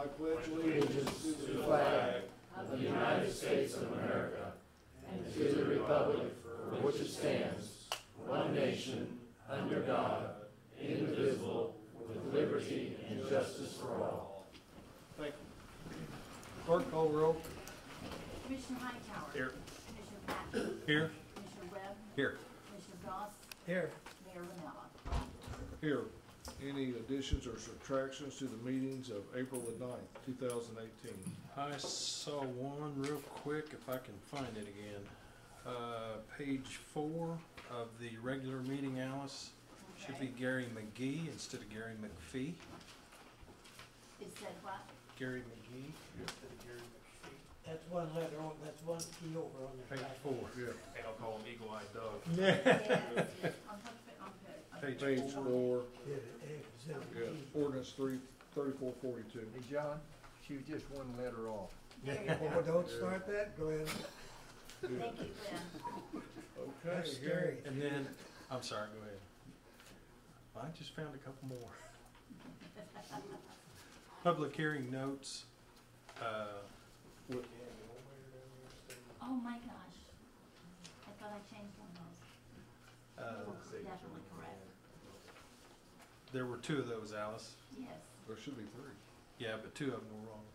I pledge allegiance to the flag of the United States of America and to the republic for which it stands, one nation, under God, indivisible, with liberty and justice for all. Thank you. Clerk, call the roll. Commissioner Hightower. Here. Commissioner Patton. Here. Commissioner Webb. Here. Commissioner Goss. Here. Mayor Ranella. Here. Any additions or subtractions to the meetings of April the 9th, 2018? I saw one real quick, if I can find it again. Page 4 of the regular meeting, Alice. Should be Gary McGee instead of Gary McPhee. It said what? Gary McGee instead of Gary McPhee. That's one letter on, that's one key over on the Page back. 4. Yeah. And I'll call him Eagle-Eyed Doug. Yes, yes. Page Page 4. Yeah, exhibit Yeah. E. Ordinance 3442. Hey, John, she was just one letter off. There you go. Oh, don't start that, go ahead. Thank you, Glenn. Okay. That's scary. And then, I'm sorry, go ahead. I just found a couple more. Public hearing notes. Oh my gosh. I thought I changed one of those. Definitely correct. There were 2 of those, Alice. Yes. There should be 3. Yeah, but 2 of them were wrong.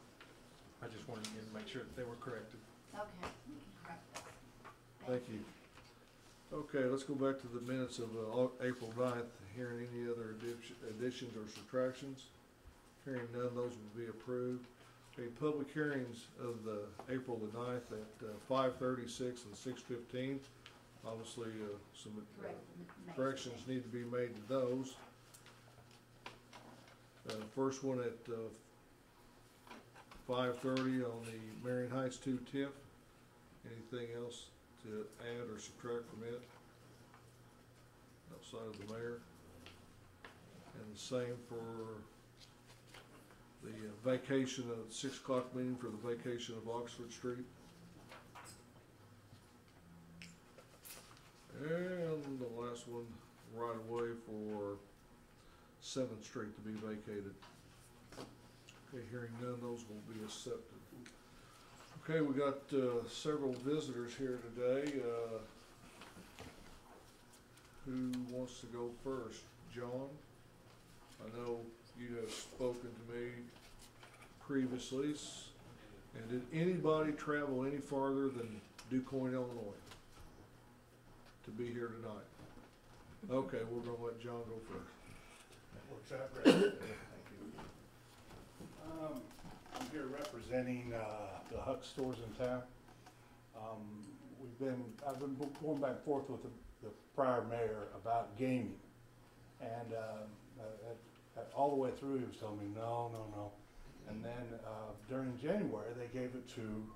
I just wanted to make sure that they were corrected. Okay, we can correct that. Thank you. Okay, let's go back to the minutes of April 9th. Hearing any other additions or subtractions? Hearing none, those will be approved. Okay, public hearings of the April the 9th at 5:36 and 6:15. Obviously, some corrections need to be made to those. First one at 5:30 on the Marion Heights 2 TIF. Anything else to add or subtract from it outside of the mayor? And the same for the vacation of 6 o'clock meeting for the vacation of Oxford Street. And the last one, right away for 7th Street to be vacated. Okay, hearing none, those will be accepted. Okay, we got several visitors here today. Who wants to go first? John? I know you have spoken to me previously. And did anybody travel any farther than DuQuoin, Illinois to be here tonight? Okay, we're going to let John go first. That works out great. Thank you. I'm here representing the Huck stores in town. I've been going back and forth with the prior mayor about gaming, and all the way through he was telling me no, and then during January they gave it to,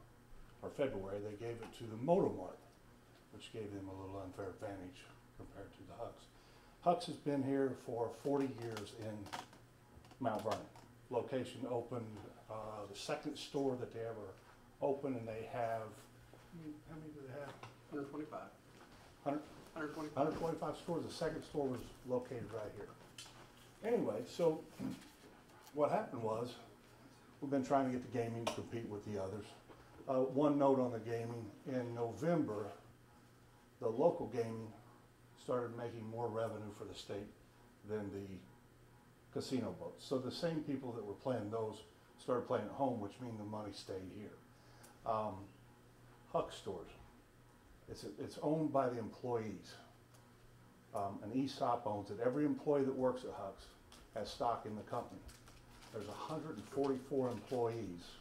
or February they gave it to the Moto Mart, which gave them a little unfair advantage compared to the Hucks. Hucks has been here for 40 years in Mount Vernon. Location opened, the 2nd store that they ever opened, and they have, how many do they have? 125. 125 stores. The 2nd store was located right here. Anyway, so what happened was, we've been trying to get the gaming to compete with the others. One note on the gaming, in November, the local gaming started making more revenue for the state than the casino boats. So the same people that were playing those started playing at home, which means the money stayed here. Huck stores, it's owned by the employees. An ESOP owns it. Every employee that works at Huck's has stock in the company. There's 144 employees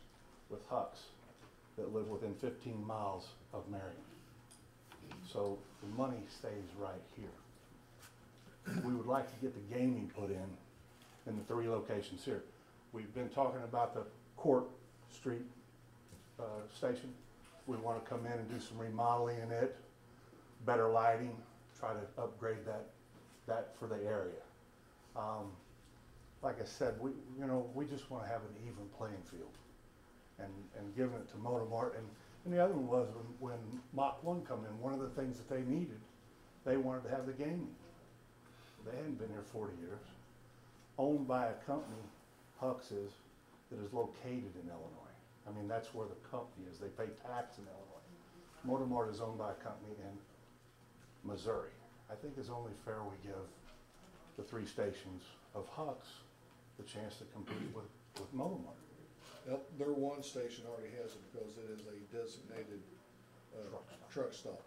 with Huck's that live within 15 miles of Marion. So the money stays right here. We would like to get the gaming put in the 3 locations here. We've been talking about the Court Street station. We want to come in and do some remodeling in it, better lighting, try to upgrade that for the area. Like I said, we just want to have an even playing field, and giving it to Motor Mart. And the other one was when Mach 1 come in, one of the things that they needed, they wanted to have the gaming. They hadn't been here 40 years. Owned by a company, Huck's is, that is located in Illinois. I mean, that's where the company is. They pay tax in Illinois. Motormart is owned by a company in Missouri. I think it's only fair we give the 3 stations of Huck's the chance to compete with Motormart. Their one station already has it because it is a designated truck stop.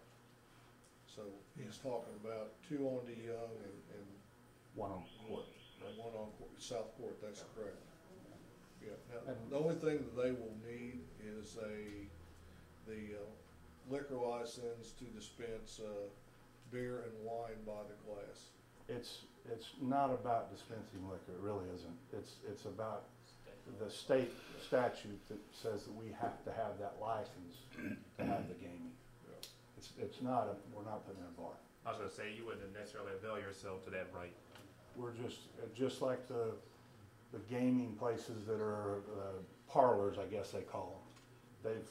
So he's talking about 2 on DeYoung and One on Court. one on South Court, that's correct. Yeah, now, And- the only thing that they will need is the liquor license to dispense beer and wine by the glass. It's not about dispensing liquor, it really isn't. It's about the state statute that says that we have to have that license to have the gaming. Yeah. It's not, we're not putting in a bar. I was gonna say, you wouldn't necessarily avail yourself to that right. We're just like the gaming places that are parlors, I guess they call them.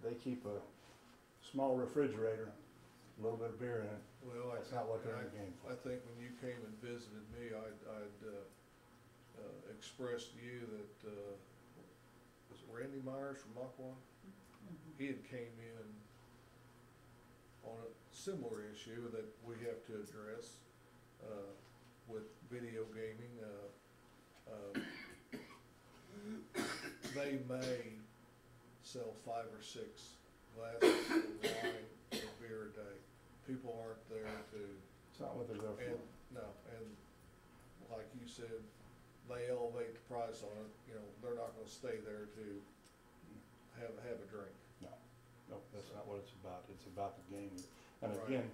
They keep a small refrigerator, a little bit of beer in it. Well, That's not what they're in the game for. I think when you came and visited me, I'd expressed to you that, was it Randy Myers from Aquan? He had came in on a similar issue that we have to address, with video gaming. They may sell 5 or 6 glasses of wine or beer a day. People aren't there to, It's not what they're there and, for. no, and like you said, they elevate the price on it, you know, they're not gonna stay there to have a drink. No, that's not what it's about. It's about the gaming. And Right. again,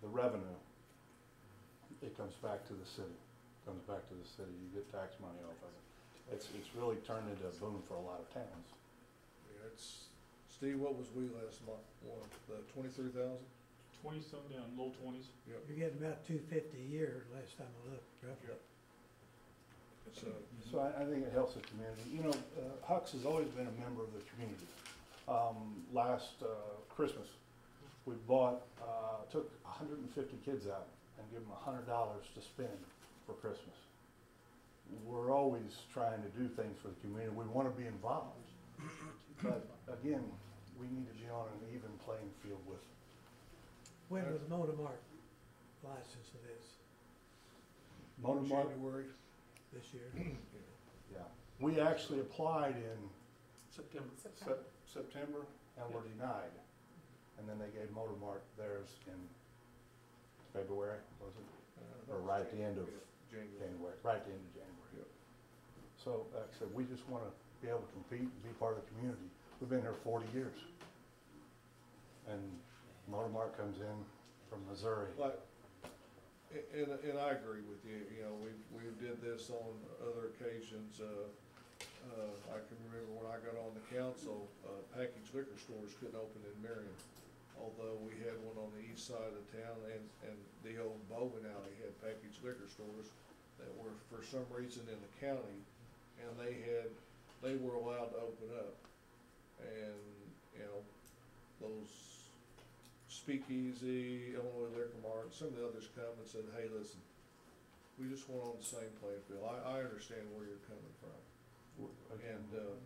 the revenue, it comes back to the city. Comes back to the city. You get tax money off of it. It's really turned into a boom for a lot of towns. Yeah, Steve, what was we last month, the 23,000? 20-some down, low 20s. Yep. You're getting about 250 a year last time I looked, roughly. Yep. So, So I think it helps the community. You know, Huck's has always been a member of the community. Last Christmas, we took 150 kids out and give them $100 to spend for Christmas. We're always trying to do things for the community. We want to be involved. But again, we need to be on an even playing field with. When was Motormart license of this, Motormart, January. this year? yeah. We actually applied in September. September and were denied. And then they gave Motormart theirs in February, was it? Or right at the end of January, right at the end of January. Yep. So, like I said, we just want to be able to compete and be part of the community. We've been here 40 years. And Motormart comes in from Missouri. Like, and I agree with you, you know, we did this on other occasions. I can remember when I got on the council, packaged liquor stores couldn't open in Marion. Although we had one on the east side of town, and the old bowling alley had packaged liquor stores that were for some reason in the county, and they were allowed to open up. And, you know, those Speakeasy, Illinois Liquor Mart, some of the others come and said, hey, listen, we just want on the same playing field. I understand where you're coming from. Again, And,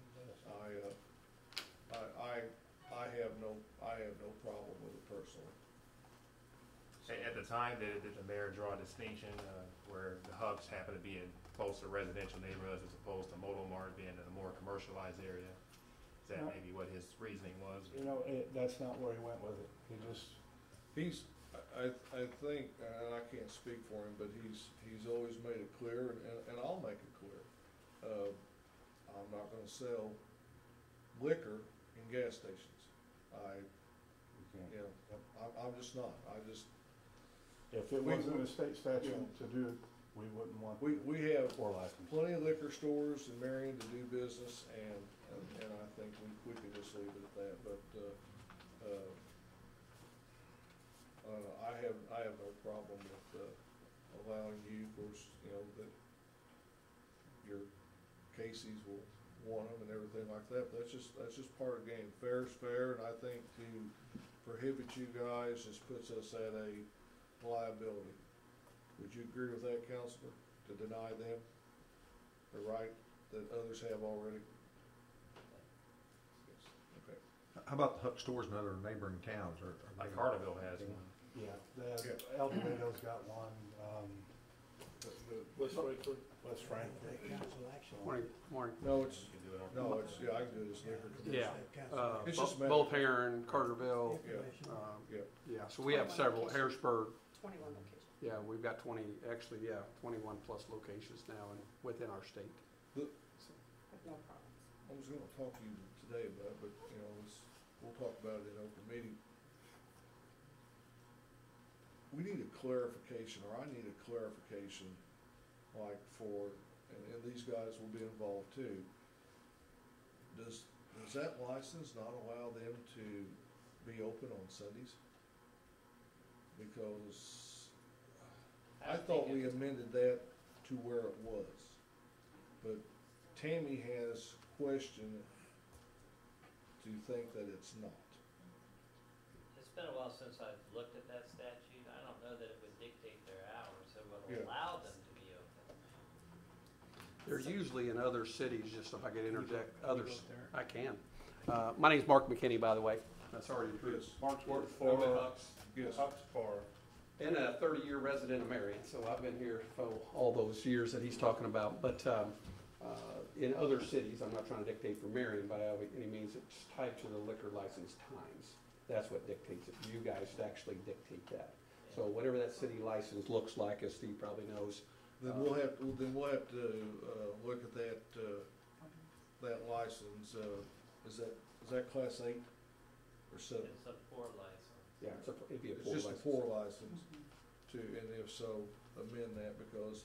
I have no problem with it personally. At the time, did the mayor draw a distinction where the Hucks happen to be in close to residential neighborhoods as opposed to Motormart being in a more commercialized area? Is that No. maybe what his reasoning was? You know, that's not where he went with it. He just, I think, and I can't speak for him, but he's always made it clear, and I'll make it clear. I'm not gonna sell liquor in gas stations. you can't. You know, I'm just not. If it wasn't a state statute to do it, we wouldn't want We have four licenses. plenty of liquor stores in Marion to do business, and I think we can just leave it at that, but, I have no problem with, allowing you, of course, you know, that your Casey's will want them and everything like that, but that's just part of the game. Fair is fair, and I think to prohibit you guys just puts us at a liability. Would you agree with that, Counselor, to deny them the right that others have already? Okay. How about the Huck stores in other neighboring towns, or? Like Carterville has one. Yeah, El Dorado's got one, West Frankfurt. West Frankfurt. Council action. Morning. No, it's, You can do it on. no, it's, yeah, I can do it as liquor commission. Yeah, It's just both Heron, Carterville, Yeah. Yeah. yeah, so we have several, Harrisburg, 21 locations. yeah, we've got 21 plus locations now within our state. With no problems. I was gonna talk to you today about it, but, you know, we'll talk about it in open meeting. We need a clarification, or I need a clarification, like for, and these guys will be involved too. Does that license not allow them to be open on Sundays? Because I thought we amended that to where it was, but Tammy has question to think that it's not. It's been a while since I've looked at that statute. I don't know that it would dictate their hours. It would Yeah. allow them to be open. They're usually in other cities, just if I could interject, others, I can. My name's Mark McKinney, by the way, that's already introduced. Yes. Mark's worked For- for Huck's. Yes. And a 30-year resident of Marion, so I've been here for all those years that he's talking about. But in other cities, I'm not trying to dictate for Marion by any means, it's tied to the liquor license times. That's what dictates it. You guys actually dictate that. So whatever that city license looks like, as Steve probably knows. Then we'll have to look at that license. Is that class 8 or 7? It's a poor license. Yeah, it'd be a It's full just a license. 4 license too, and if so, amend that, because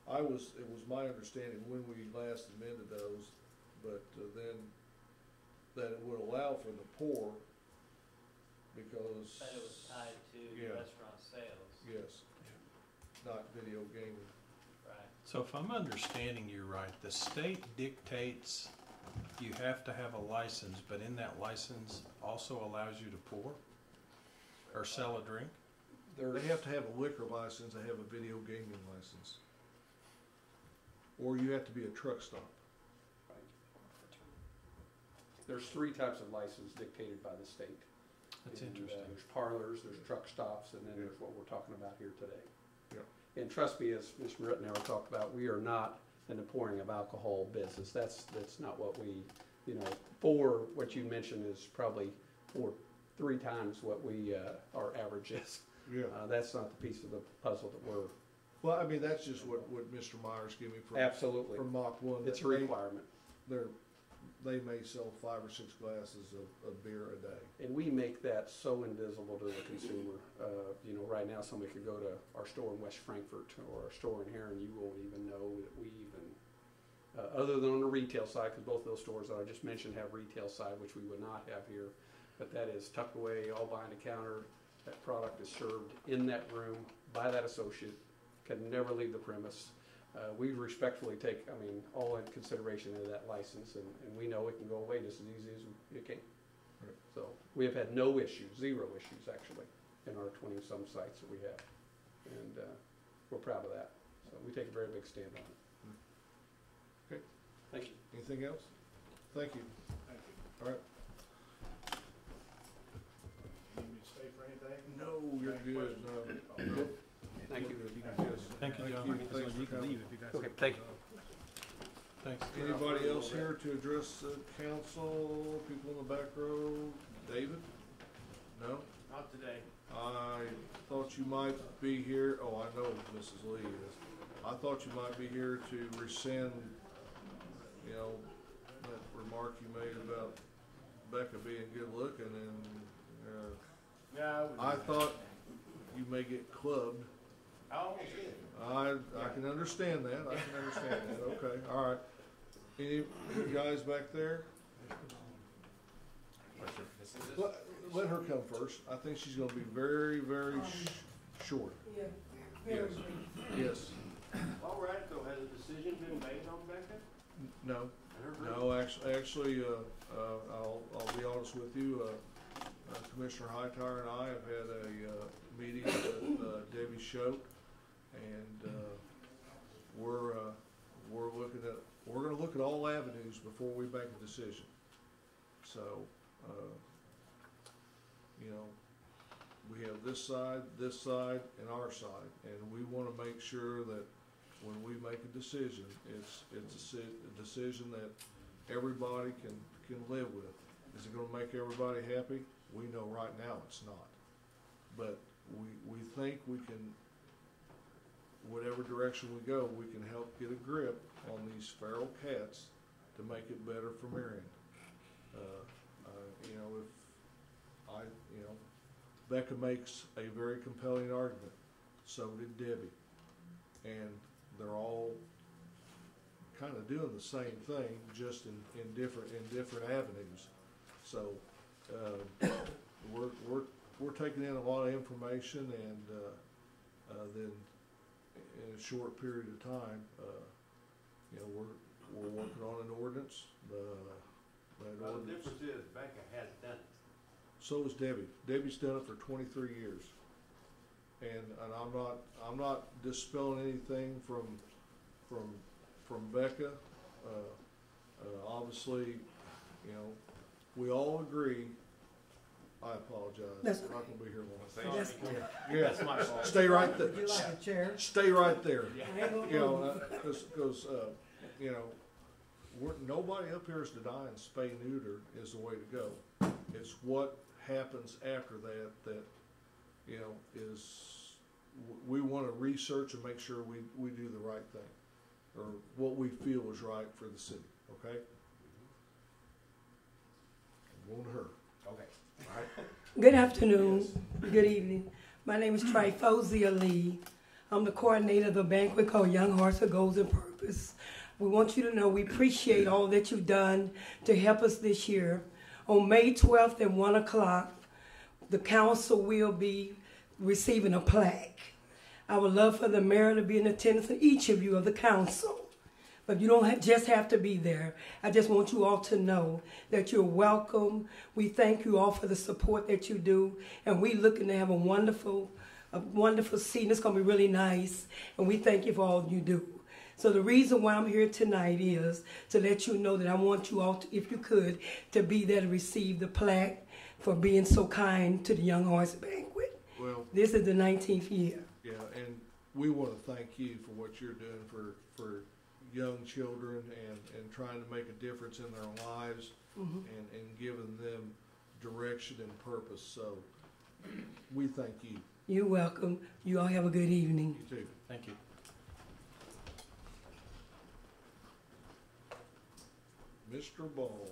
it was my understanding when we last amended those, but then that it would allow for the poor, because. But it was tied to Yeah. restaurant sales. Yes, not video gaming. Right. So if I'm understanding you right, the state dictates you have to have a license, but in that license also allows you to pour or sell a drink? They have to have a liquor license, they have a video gaming license. Or you have to be a truck stop. There's 3 types of license dictated by the state. That's And, interesting. There's parlors, there's truck stops, and then there's what we're talking about here today. Yeah. And trust me, as Mr. Rittenhour talked about, we are not in the pouring of alcohol business. That's not what we, for what you mentioned is probably 3 times what our average is. Yeah. That's not the piece of the puzzle that we're, Well, I mean, that's just what Mr. Myers gave me absolutely, from Mach 1. it's a requirement. They may sell 5 or 6 glasses of beer a day. And we make that so invisible to the consumer. Right now, somebody could go to our store in West Frankfurt or our store in Heron, you won't even know that we even, other than on the retail side, because both those stores that I just mentioned have retail side, which we would not have here. But that is tucked away, all behind the counter. That product is served in that room by that associate, can never leave the premise. We respectfully take, all in consideration of that license, and we know it can go away just as easy as it can. Right. So we have had no issues, 0 issues actually, in our 20-some sites that we have. And we're proud of that. So we take a very big stand on it. Okay. Thank you. Anything else? Thank you. All right. Need me to stay for anything? No, you're good. No. Thank you. Yes. Thank you, John. Thanks for coming. Okay, thank you. Thanks. Anybody else here to address the council, people in the back row? David? No? Not today. I thought you might be here, I know Mrs. Lee is. I thought you might be here to rescind, that remark you made about Becca being good looking, and, Yeah, I thought you may get clubbed. I almost did. I can understand that, okay, all right. Any guys back there? Let her come first. I think she's gonna be very, very short. Yeah, Yes. Yes. All right, though, has a decision been made on Becca? No. No, actually, I'll be honest with you, Commissioner Hightower and I have had a meeting with Debbie Shope, and we're looking at we're gonna look at all avenues before we make a decision. So, you know, we have this side, and our side, and we wanna make sure that when we make a decision, it's a decision that everybody can live with. Is it gonna make everybody happy? We know right now it's not. But we think we can, whatever direction we go, we can help get a grip on these feral cats to make it better for Marion. You know, Becca makes a very compelling argument. So did Debbie. And they're all kind of doing the same thing, just in different avenues. So we're taking in a lot of information, and then in a short period of time, you know, we're working on an ordinance. Well, the difference is Becca has done it. So has Debbie. Debbie's done it for 23 years, and I'm not dispelling anything from Becca. Obviously, you know, we all agree. I apologize. That's I'm not gonna be here long. That's- Yeah, That's my fault. stay right there. Would you like a chair? Stay right there. I ain't gonna You move. know, because you know, nobody up here is denying spay neuter is the way to go. It's what happens after that you know is we want to research and make sure we do the right thing, or what we feel is right for the city. Okay. Going to her. Okay. All right. Good afternoon, good evening. My name is Tryphosia Lee. I'm the coordinator of the banquet called Young Hearts of Golden Purpose. We want you to know we appreciate all that you've done to help us this year. On May 12th at 1 o'clock, the council will be receiving a plaque. I would love for the mayor to be in attendance, and each of you of the council. But you don't just have to be there. I just want you all to know that you're welcome. We thank you all for the support that you do. And we're looking to have a wonderful scene. It's going to be really nice. And we thank you for all you do. So the reason why I'm here tonight is to let you know that I want you all, to, if you could, to be there to receive the plaque for being so kind to the Young Hearts Banquet. Well, this is the 19th year. Yeah, and we want to thank you for what you're doing for young children and trying to make a difference in their lives, and giving them direction and purpose. So we thank you. You're welcome. You all have a good evening. You too. Thank you. Mr. Ball.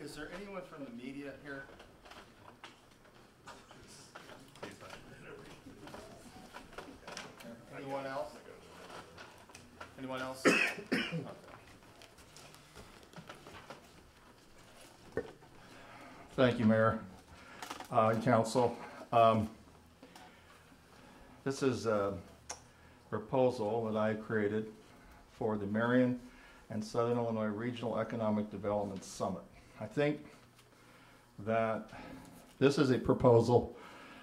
Is there anyone from the media here? Anyone else? Anyone else? Thank you, Mayor and Council. This is a proposal that I created for the Marion and Southern Illinois Regional Economic Development Summit. I think that this is a proposal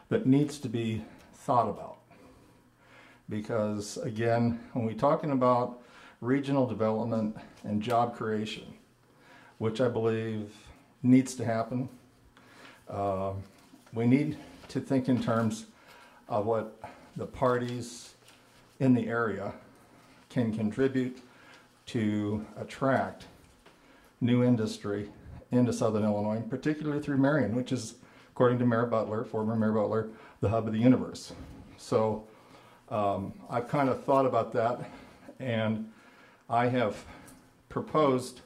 that needs to be thought about, because again, when we're talking about regional development and job creation, which I believe needs to happen, we need to think in terms of what the parties in the area can contribute to attract new industry into Southern Illinois, particularly through Marion, which is, according to Mayor Butler, former Mayor Butler, the hub of the universe. So I've kind of thought about that, and I have proposed,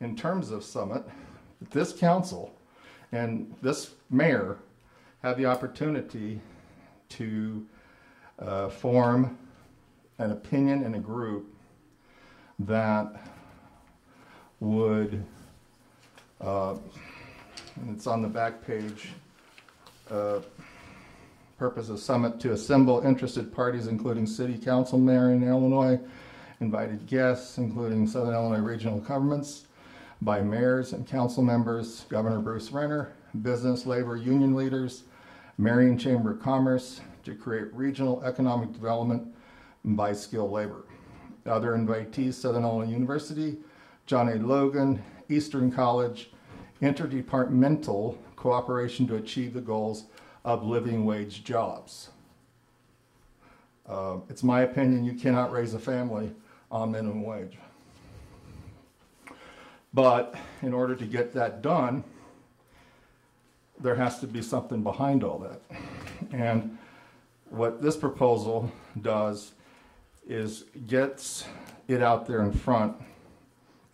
in terms of summit, that this council and this mayor have the opportunity to form an opinion in a group that would, and it's on the back page, purpose of summit to assemble interested parties including City Council, Marion, Illinois, invited guests including Southern Illinois regional governments, by mayors and council members, Governor Bruce Renner, business, labor, union leaders, Marion Chamber of Commerce, to create regional economic development by skilled labor. Other invitees, Southern Illinois University, John A. Logan, Eastern College, interdepartmental cooperation to achieve the goals of living wage jobs. It's my opinion you cannot raise a family on minimum wage. But in order to get that done, there has to be something behind all that. And what this proposal does is gets it out there in front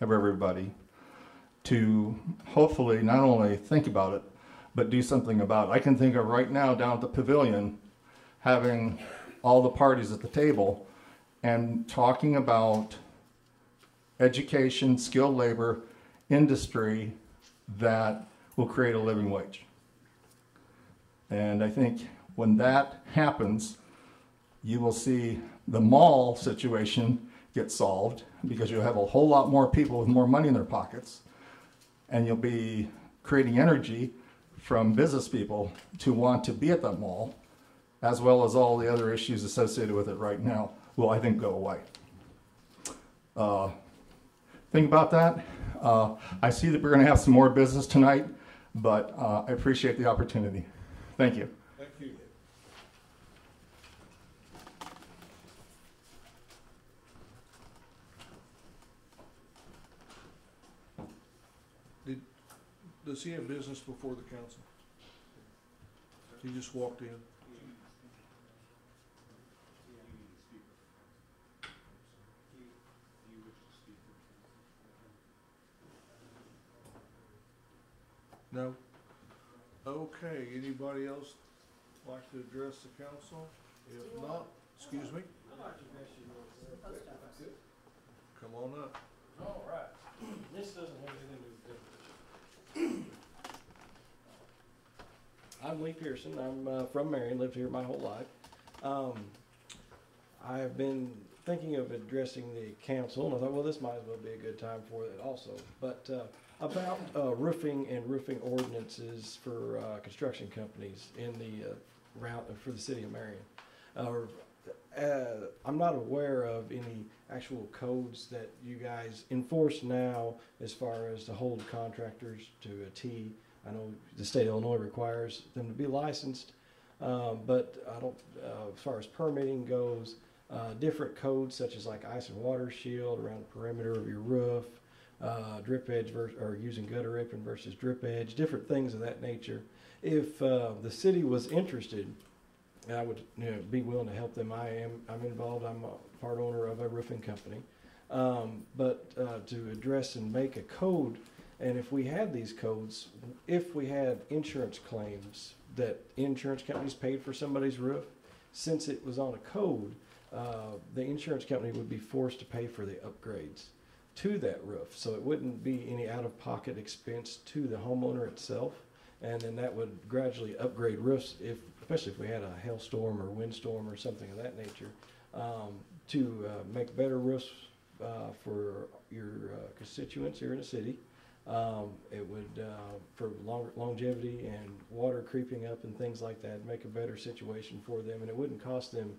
of everybody to hopefully not only think about it, but do something about it. I can think of right now down at the pavilion having all the parties at the table and talking about education, skilled labor, industry that will create a living wage. And I think when that happens, you will see the mall situation get solved because you'll have a whole lot more people with more money in their pockets, and you'll be creating energy from business people to want to be at that mall, as well as all the other issues associated with it right now will, I think, go away. Think about that. I see that we're going to have some more business tonight, but I appreciate the opportunity. Thank you. Thank you. Does he have business before the council? He just walked in. No? Okay, anybody else like to address the council? If not, excuse me? Come on up. All right. This doesn't have anything to do with demolition. I'm Lee Pearson. I'm from Marion, lived here my whole life. I have been thinking of addressing the council, and I thought, well, this might as well be a good time for it also. But about roofing and roofing ordinances for construction companies in the route for the city of Marion. I'm not aware of any actual codes that you guys enforce now as far as to hold contractors to a T. I know the state of Illinois requires them to be licensed, but I don't, as far as permitting goes, different codes such as like ice and water shield around the perimeter of your roof, drip edge or using gutter apron versus drip edge, different things of that nature. If the city was interested, I would be willing to help them. I'm involved. I'm a part owner of a roofing company. But to address and make a code, and if we had these codes, if we had insurance claims that insurance companies paid for somebody's roof, since it was on a code, the insurance company would be forced to pay for the upgrades to that roof. So it wouldn't be any out-of-pocket expense to the homeowner itself. And then that would gradually upgrade roofs, especially if we had a hailstorm or windstorm or something of that nature, to make better roofs for your constituents here in the city. It would, for longevity and water creeping up and things like that, make a better situation for them, and it wouldn't cost them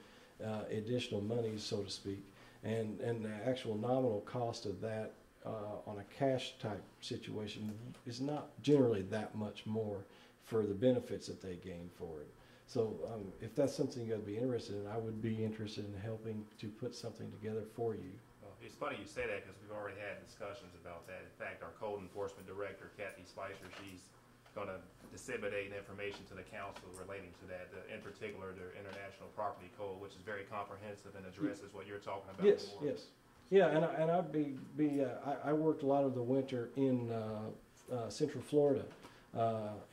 additional money, so to speak. And the actual nominal cost of that on a cash type situation is not generally that much more for the benefits that they gain for it. So if that's something you'd be interested in, I would be interested in helping to put something together for you. It's funny you say that because we've already had discussions about that. In fact, our code enforcement director, Kathy Spicer, she's going to disseminate information to the council relating to that, in particular the International Property Code, which is very comprehensive and addresses what you're talking about. Yes, more. yes. Yeah, and I'd I worked a lot of the winter in Central Florida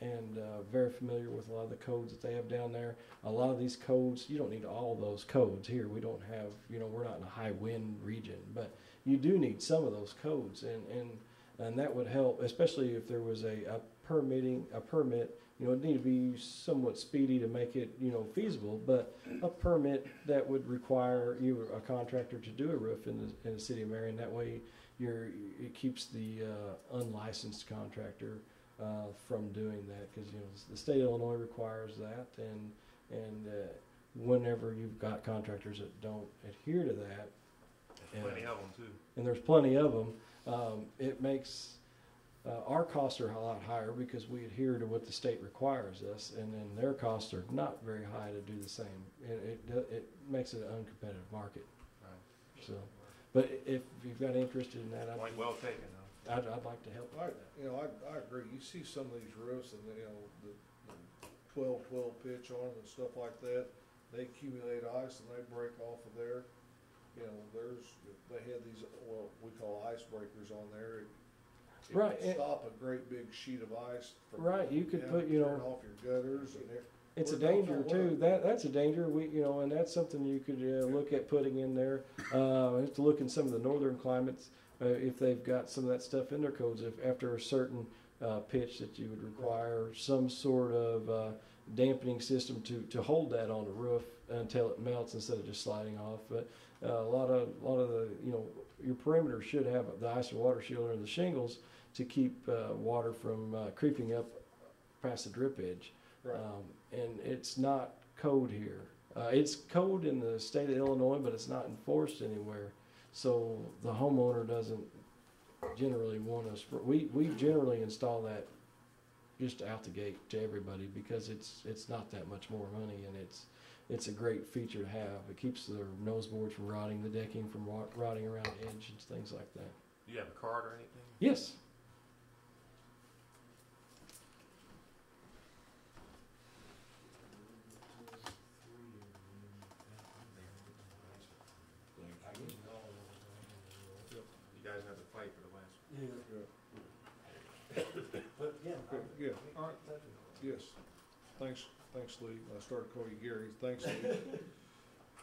and very familiar with a lot of the codes that they have down there. A lot of these codes, you don't need all those codes here. We don't have, we're not in a high wind region, but you do need some of those codes, and that would help, especially if there was a permit. It'd need to be somewhat speedy to make it, feasible, but a permit that would require you, a contractor, to do a roof in the city of Marion. That way, it keeps the unlicensed contractor from doing that, because the state of Illinois requires that, and whenever you've got contractors that don't adhere to that, there's plenty of them too. And there's plenty of them. It makes our costs are a lot higher because we adhere to what the state requires us, and then their costs are not very high to do the same. It makes it an uncompetitive market. Right. So, but if you've got interest in that, Point well taken. I'd like to help. I agree. You see some of these roofs and, the 12 pitch on them and stuff like that. They accumulate ice and they break off of there. They had these, we call icebreakers on there. It Right. would stop a great big sheet of ice from. Right. You could put, turn off your gutters and it's a danger too. That's a danger. And that's something you could look at putting in there. Have to look in some of the northern climates if they've got some of that stuff in their codes. If after a certain pitch that you would require some sort of dampening system to hold that on the roof until it melts instead of just sliding off. But a lot of the your perimeter should have the ice and water shield or the shingles to keep water from creeping up past the drip edge. Right. And it's not code here. It's code in the state of Illinois, but it's not enforced anywhere. So the homeowner doesn't generally want us. We generally install that just out the gate to everybody because it's not that much more money, and it's a great feature to have. It keeps the nose boards from rotting, the decking from rotting around the edge and things like that. Do you have a card or anything? Yes. You guys have to fight for the last one. But yeah. Yeah. All right. Yes. Thanks, Lee. I started calling you Gary. Thanks, Lee.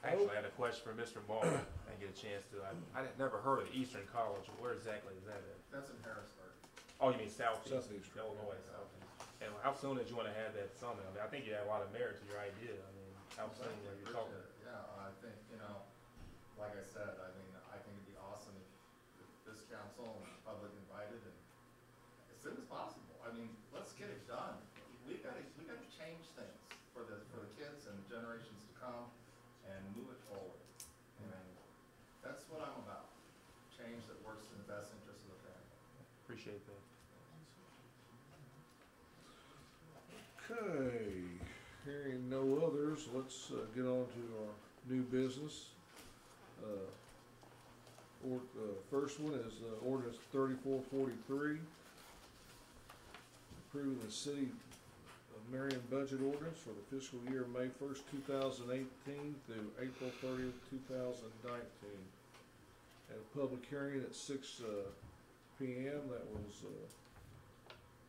Actually, I had a question for Mr. Ball. I didn't get a chance to. I never heard of Eastern College. Where exactly is that at? That's in Harrisburg. Oh, you mean Southeast? Southeast. Illinois, Southeast. And how soon did you want to have that summit? I think you had a lot of merit to your idea. How soon are you talking? Yeah, I think, like I said, I think it'd be awesome if this council and the public invited, and as soon as possible. Let's get it done. We gotta change things for the kids and generations to come and move it forward. That's what I'm about. Change that works in the best interest of the family. Appreciate that. Okay, hearing no others, let's get on to our new business. First one is ordinance 3443, approving the city of Marion budget ordinance for the fiscal year May 1st, 2018 through April 30th, 2019. At a public hearing at 6 p.m. that was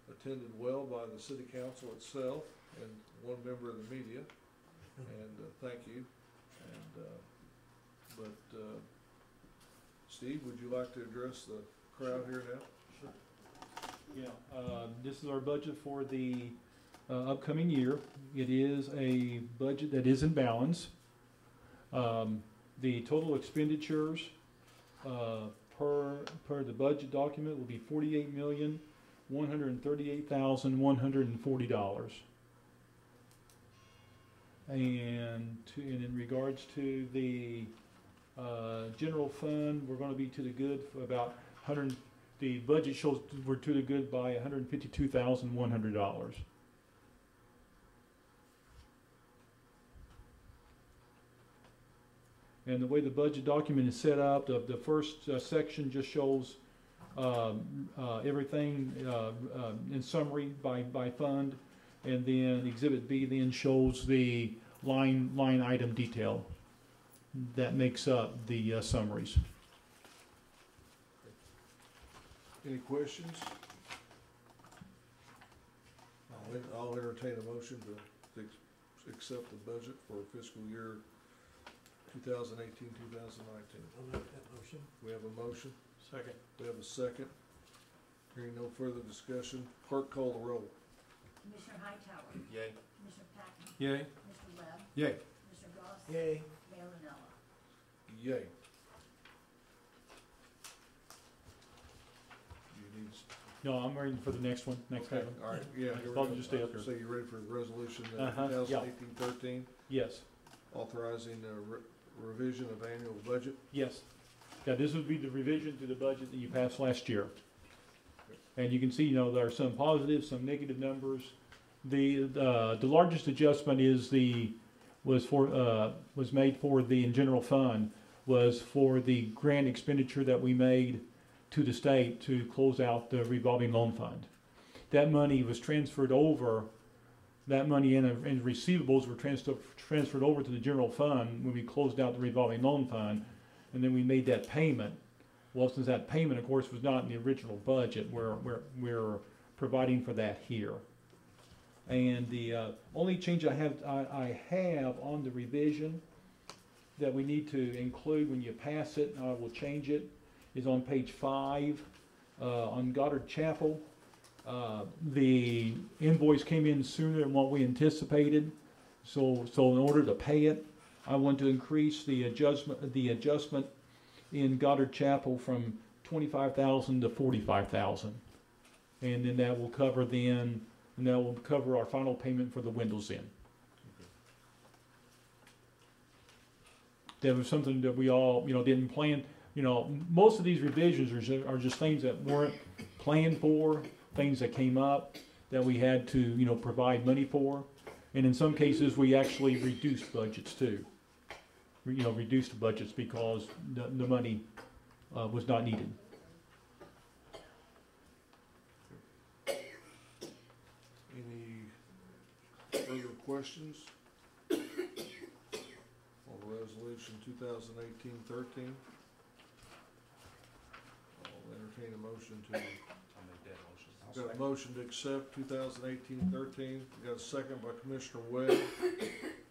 attended well by the city council itself and one member of the media, and thank you. Steve, would you like to address the crowd here now? Sure. Yeah, this is our budget for the upcoming year. It is a budget that is in balance. The total expenditures per the budget document will be $48,138,140. And in regards to the general fund, we're going to be to the good for about the budget shows we're to the good by $152,100. And the way the budget document is set up, the first section just shows everything in summary by fund, and then Exhibit B then shows the line item detail that makes up the summaries. Any questions? I'll entertain a motion to accept the budget for fiscal year 2018, 2019. I'll make that motion. We have a motion. Second. We have a second. Hearing no further discussion, clerk call the roll. Commissioner Hightower. Yay. Commissioner Patton. Yay. Mr. Webb. Yay. Mr. Goss. Yay. Mayor Ranella. Yay. You need, No, I'm waiting for the next one, next okay, item. all right, yeah. I'll just stay up here. So you're ready for resolution Uh-huh, yeah. 2018-13, Yes, authorizing the revision of annual budget? yes. Yeah, this would be the revision to the budget that you passed last year. And you can see, you know, there are some positive, some negative numbers. The largest adjustment was made for the general fund, was for the grant expenditure that we made to the state to close out the revolving loan fund. That money was transferred over, that money and receivables were transferred over to the general fund when we closed out the revolving loan fund, and then we made that payment. Well, since that payment, of course, was not in the original budget, we're providing for that here. And the only change I have on the revision that we need to include when you pass it, and I will change it, is on page 5 on Goddard Chapel. The invoice came in sooner than what we anticipated, so in order to pay it, I want to increase the adjustment in Goddard Chapel from $25,000 to $45,000, and then that will cover our final payment for the windows in. That was something that we all, you know, didn't plan. You know, most of these revisions are just things that weren't planned for, things that came up that we had to, you know, provide money for. And in some cases, we actually reduced budgets too. You know, reduced budgets because the money was not needed. Any further questions on resolution 2018-13? I'll entertain a motion to. I'll make that motion. Got a motion to accept 2018-13. Got a second by Commissioner Webb.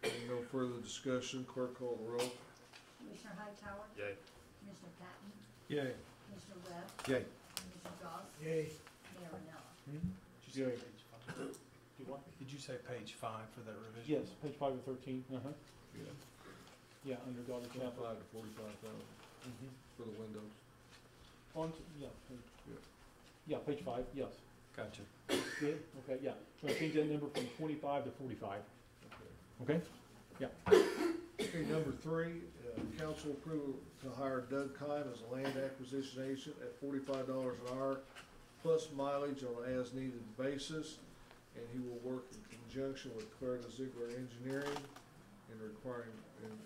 Any no further discussion, clerk call the roll. Commissioner Hightower. Yay. Commissioner Patton. Yay. Commissioner Webb. Yay. Commissioner Goss. Yay. Mayor Ranella. Did you say Yay. page 5? Do what? Did you say page 5 for that revision? Yes, page 5 of 13. Yeah. Yeah, under Goddard Chapel. 25 to 45,000 for the windows. Yeah, page 5. Yes. Gotcha. Yeah. Okay. Yeah. So I change that number from 25 to 45. Okay. Okay, number 3, council approval to hire Doug Kime as a land acquisition agent at $45 an hour, plus mileage on an as-needed basis, and he will work in conjunction with Clarida Ziegler Engineering in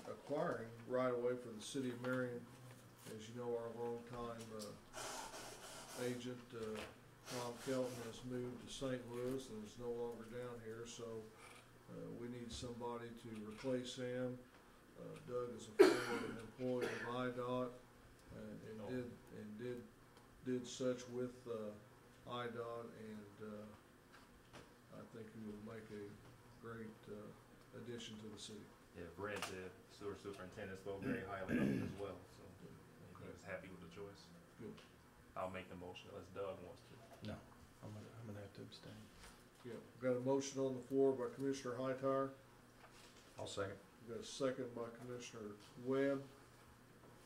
acquiring right-of-way for the city of Marion. As you know, our longtime agent, Tom Kelton, has moved to St. Louis and is no longer down here, so we need somebody to replace him. Doug is a former employee of IDOT and did such with IDOT, and I think he will make a great addition to the city. Yeah, Brent, the sewer superintendent, spoke very highly of it as well, so he was happy with the choice. Good. I'll make the motion unless Doug wants to. No, I'm gonna have to abstain. Yeah, got a motion on the floor by Commissioner Hightower. I'll second. Got a second by Commissioner Webb.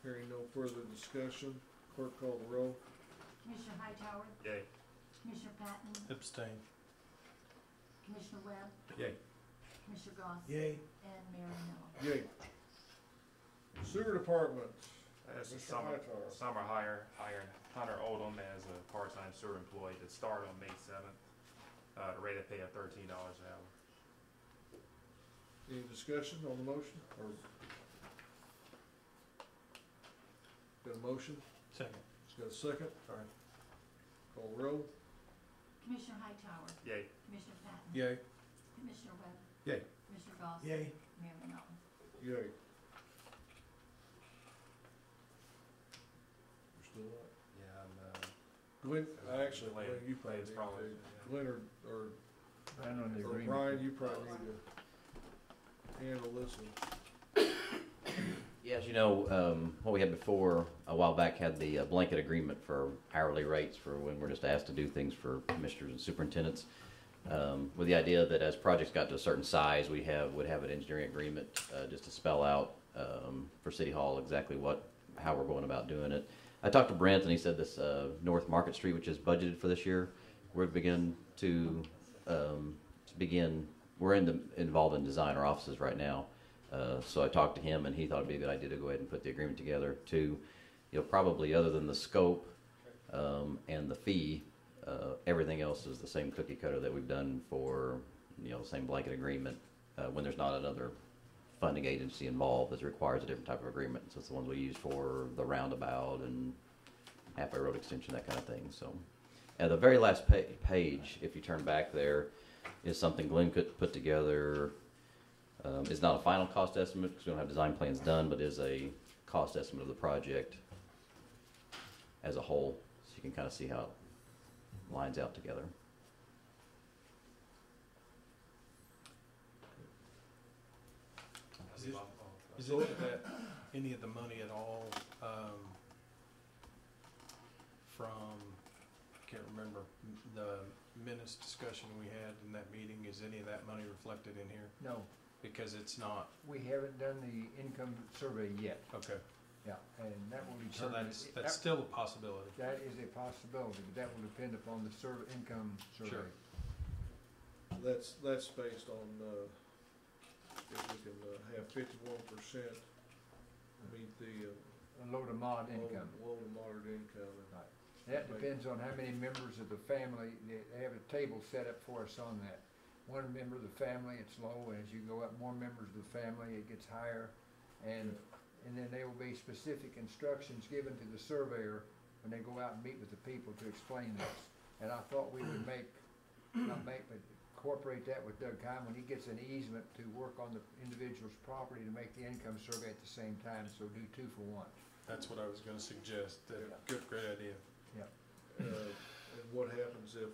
Hearing no further discussion, clerk call the roll. Commissioner Hightower. Yay. Commissioner Patton. Abstain. Commissioner Webb. Yay. Commissioner Goss. Yay. And Mayor Ranella. Yay. Sewer Department. That's a Mr. Hightower. summer hire, hiring Hunter Oldham as a part-time sewer employee to start on May 7th. The rate of pay of $13 an hour. Any discussion on the motion, or? Got a motion? Second. It's got a second? All right. Call the roll. Commissioner Hightower. Yay. Commissioner Patton. Yay. Commissioner Webb. Yay. Commissioner Goss. Yay. Mayor Ranella. Yay. You're still up? Yeah, I'm, Glenn, actually, Glenn, you Glenn's probably, probably, Glenn or Plan on the So agreement. Brian, you probably need to handle this one. Yeah, as you know, what we had before, a while back, had the blanket agreement for hourly rates for when we're just asked to do things for commissioners and superintendents. With the idea that as projects got to a certain size, would have an engineering agreement just to spell out for City Hall exactly how we're going about doing it. I talked to Brent and he said this North Market Street, which is budgeted for this year, we're involved in design our offices right now. So I talked to him and he thought it'd be a good idea to go ahead and put the agreement together to, probably other than the scope and the fee, everything else is the same cookie cutter that we've done for, the same blanket agreement when there's not another funding agency involved that requires a different type of agreement. So it's the ones we use for the roundabout and halfway road extension, that kind of thing. So the very last page, if you turn back there, is something Glenn could put together. It's not a final cost estimate because we don't have design plans done, but is a cost estimate of the project as a whole, so you can kind of see how it lines out together. Is any of that, any of the money at all from, I can't remember, the minutes discussion we had in that meeting, is any of that money reflected in here? No, Because it's not. we haven't done the income survey yet. Okay. Yeah, and that will So determine. that's still a possibility. That is a possibility, but that will depend upon the income survey. Sure. That's based on, if we can have 51% meet the Low to mod income. low to moderate income. Right. That depends on how many members of the family, they have a table set up for us on that. One member of the family, it's low, and as you go up more members of the family, it gets higher. And then there will be specific instructions given to the surveyor when they go out and meet with the people to explain this. And I thought we would but incorporate that with Doug Kime when he gets an easement to work on the individual's property to make the income survey at the same time, so do 2 for 1. That's what I was going to suggest. Good, great idea. And what happens if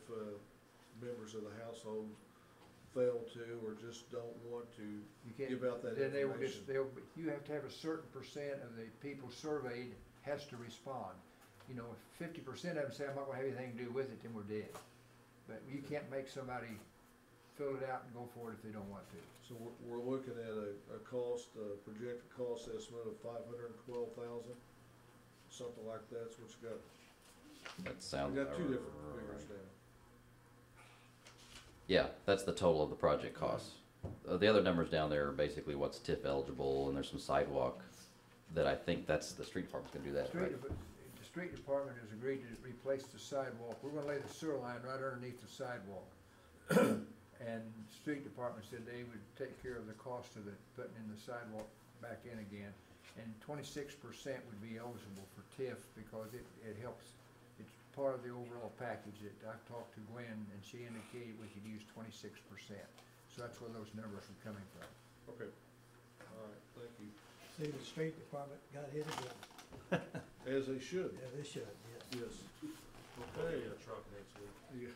members of the household fail to or just don't want to give out that then information? You have to have a certain percent of the people surveyed has to respond. If 50% of them say, I'm not gonna have anything to do with it, then we're dead. But you can't make somebody fill it out and go for it if they don't want to. So we're looking at a projected cost estimate of $512,000, something like that's what you got. That sounds. We got 2 different figures down. Yeah, that's the total of the project costs. The other numbers down there are basically what's TIF eligible, and there's some sidewalk that I think that's the street department's gonna do that, right? The street department has agreed to replace the sidewalk. We're gonna lay the sewer line right underneath the sidewalk. And the street department said they would take care of the cost of putting in the sidewalk back in again. And 26% would be eligible for TIF because it helps. It's part of the overall package. I've talked to Gwen and she indicated we could use 26%. So that's where those numbers are coming from. Okay. All right, thank you. See, the street department got hit again. As they should. Yeah, they should, yeah. Yes. Okay, Okay. a truck next week. Yeah.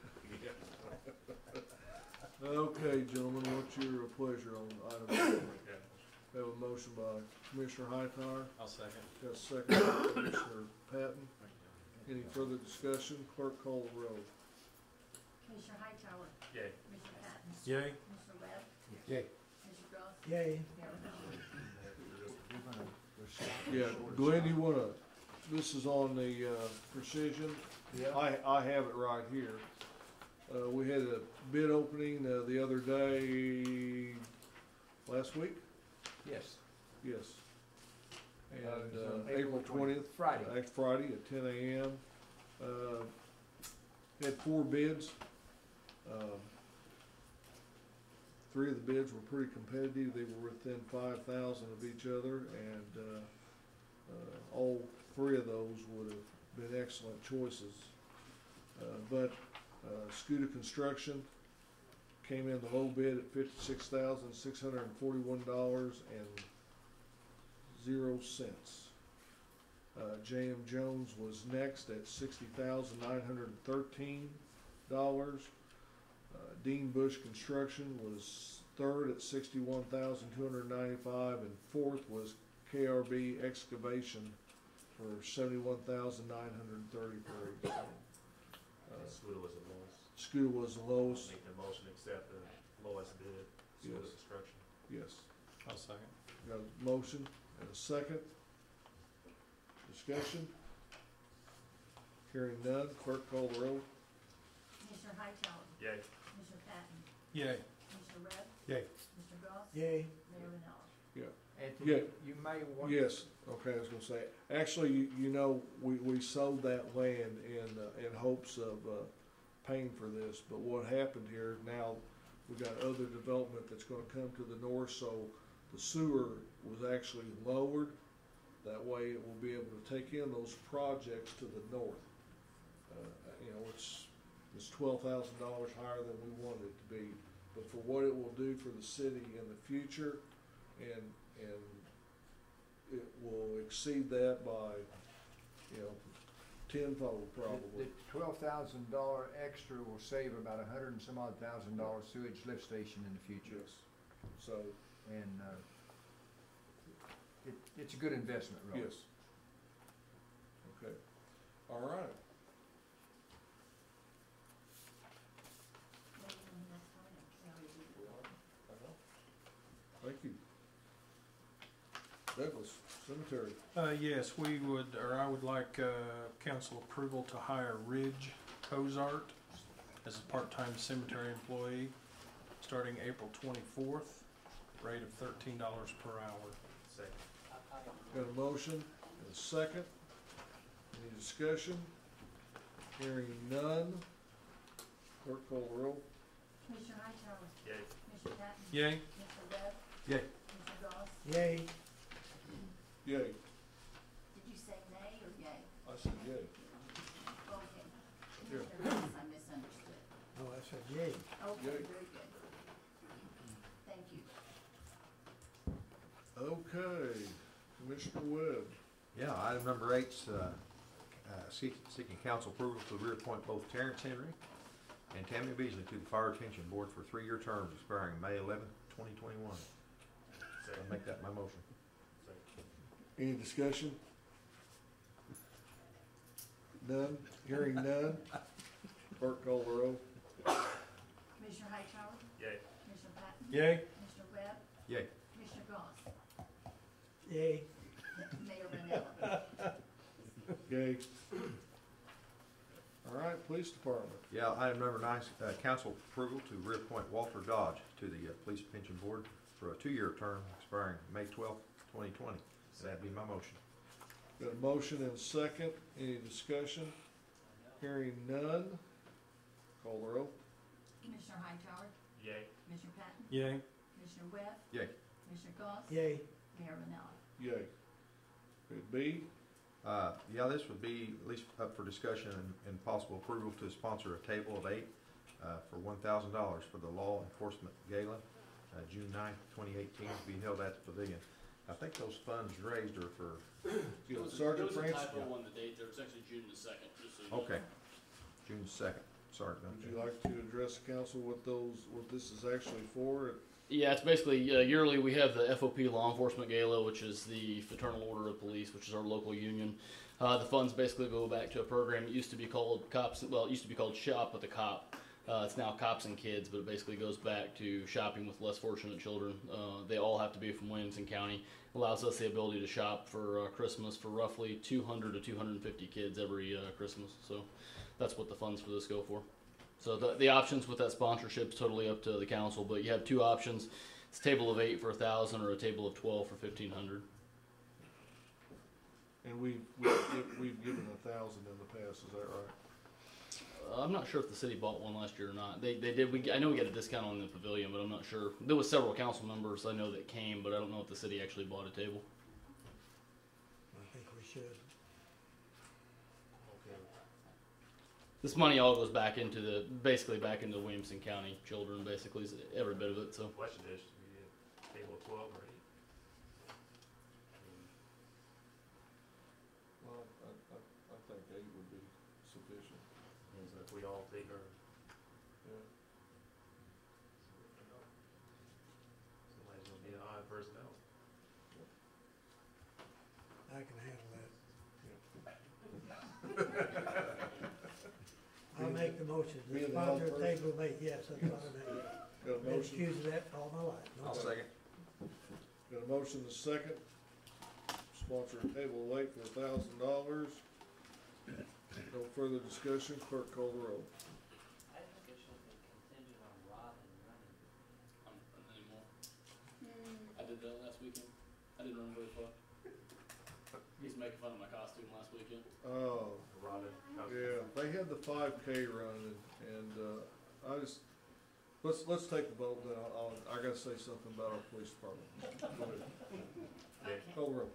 Okay, gentlemen, what's your pleasure on item 4? We have a motion by Commissioner Hightower. I'll second. Got a second by Commissioner Patton. Any further discussion? Clerk, call the roll. Commissioner Hightower. Yay. Commissioner Patton. Yay. Commissioner Webb. Yay. Commissioner Gross. Yay. Yeah, Glenn, you wanna, this is on the precision. Yeah. I have it right here. We had a bid opening the other day, last week? Yes. Yes. it was And on April 20th. Friday. Friday at 10 a.m. Had 4 bids. 3 of the bids were pretty competitive. They were within 5,000 of each other, and all 3 of those would have been excellent choices. But Scuda Construction came in the low bid at $56,641.00. J.M. Jones was next at $60,913. Dean Bush Construction was third at $61,295, and fourth was KRB Excavation for $71,933. School was the lowest. School was the lowest. Make the motion accept the lowest bid, school Yes. construction. Yes. I'll second. Got a motion and a second. Discussion? Hearing none, clerk call the roll. Commissioner Hightower? Yay. Commissioner Patton? Yay. Commissioner Webb? Yay. Mr. Goss? Yay. Mayor Manella? Anthony, Yeah. you may want. Yes, okay, I was gonna say, actually, you know, we sold that land in hopes of, paying for this, but what happened here, now, we've got other development that's gonna come to the north, so the sewer was actually lowered. That way, it will be able to take in those projects to the north. You know, it's $12,000 higher than we wanted it to be, but for what it will do for the city in the future, and it will exceed that by, you know, tenfold probably. The $12,000 extra will save about $100,000 sewage lift station in the future. Yes. So, And, it's a good investment, really. yes. Okay. All right. Waiting on the next item. We already did it. Thank you. Douglas, cemetery. Yes, I would like, council approval to hire Ridge Cozart as a part-time cemetery employee, starting April 24th, rate of $13 per hour. Second. Got a motion and a second. Any discussion? Hearing none. Clerk call the roll. Commissioner Hightower? Yay. Commissioner Patton? Yay. Mr. Webb? Yay. Mr. Goss? Yay. Yay. Did you say nay or yay? I said yay. Okay. Commissioner Goss, I misunderstood. Oh, I said yay. Okay, Yay. very good. Thank you. Okay. Commissioner Webb. Yeah, item number 8's seeking council approval to reappoint both Terrence Henry and Tammy Beasley to the Fire Retention Board for 3-year terms expiring May 11th, 2021. I'll make that my motion. Any discussion? None? Hearing none? Clerk call the roll. Commissioner Hightower? Yay. Commissioner Patton? Yay. Mr. Webb? Yay. Commissioner Goss? Yay. Mayor Manella? Yay. All right, police department. Yeah, item number 9's council approval to reappoint Walter Dodge to the Police Pension Board for a 2-year term expiring May 12th, 2020. So that'd be my motion. Got a motion and a second. Any discussion? Hearing none. Call the roll. Commissioner Hightower? Yay. Commissioner Patton? Yay. Commissioner Webb? Yay. Commissioner Goss? Yay. Mayor Manella? Yay. Bid B. Yeah, this would be at least up for discussion and possible approval to sponsor a table of 8 for $1,000 for the Law Enforcement Gala, June 9th, 2018, to be held at the Pavilion. I think those funds raised are for Sergeant Francis. On the date there, it's actually June the 2nd, just so you know. Okay, June 2nd. Sorry. Would you like to address the council what this is actually for? Yeah, it's basically yearly we have the FOP Law Enforcement Gala, which is the Fraternal Order of Police, which is our local union. The funds basically go back to a program that used to be called Cops. Well, it used to be called Shop with a Cop. It's now Cops and Kids, but it basically goes back to shopping with less fortunate children. They all have to be from Williamson County. It allows us the ability to shop for Christmas for roughly 200 to 250 kids every Christmas. So that's what the funds for this go for. So the options with that sponsorship is totally up to the council, but you have 2 options. It's a table of 8 for $1,000 or a table of 12 for $1,500. And we've given 1,000 in the past. Is that right? I'm not sure if the city bought one last year or not. They did. I know we got a discount on the pavilion, but I'm not sure. There was several council members I know that came, but I don't know if the city actually bought a table. I think we should. Okay. This money all goes back into basically back into Williamson County children, basically every bit of it. So. Question is, we did table of 12 or 8? Well, I think 8 would be sufficient. So if we all take our, Yeah. I'll make the motion. Me The and the other sponsor person? table mate, yes, that's what I made. Got a Been motion? accused of that all my life. No I'll problem. second. Got a motion and a second. Sponsor a table of 8 for $1,000. No further discussion. Clerk call the roll. I think it should be contingent on Robin running. Anymore. I did that last weekend. I didn't run very far. He's making fun of my costume last weekend. Oh, Rhonda, yeah, they had the 5K run, and I just, let's take the vote, then I gotta say something about our police department. Go ahead. Yay. Call the roll.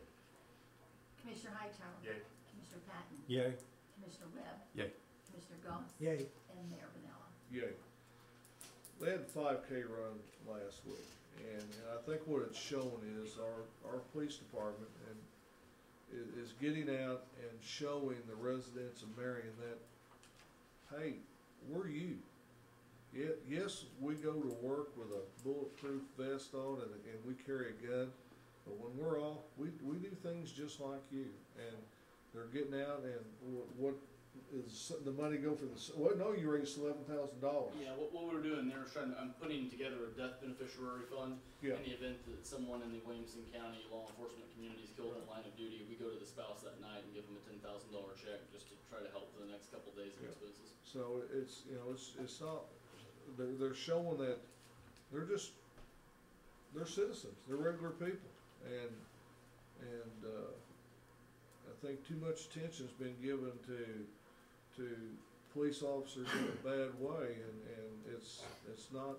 Commissioner Hightower. Yay. Commissioner Patton. Yay. Commissioner Webb. Yay. Commissioner Goss. Yay. And Mayor Vanilla. Yay. They had the 5K run last week, and I think what it's showing is our police department is getting out and showing the residents of Marion that, hey, we're you. Yes, we go to work with a bulletproof vest on and we carry a gun, but when we're off, we do things just like you. And they're getting out, and what is the money go for well, no, you raised $11,000. Yeah, what we were doing there was I'm putting together a death beneficiary fund. Yeah. In the event that someone in the Williamson County law enforcement community is killed in the line of duty, we go to the spouse that night and give them a $10,000 check just to try to help for the next couple of days of expenses. So it's, it's not, they're showing that they're citizens, they're regular people, and I think too much attention's been given to police officers in a bad way, and it's not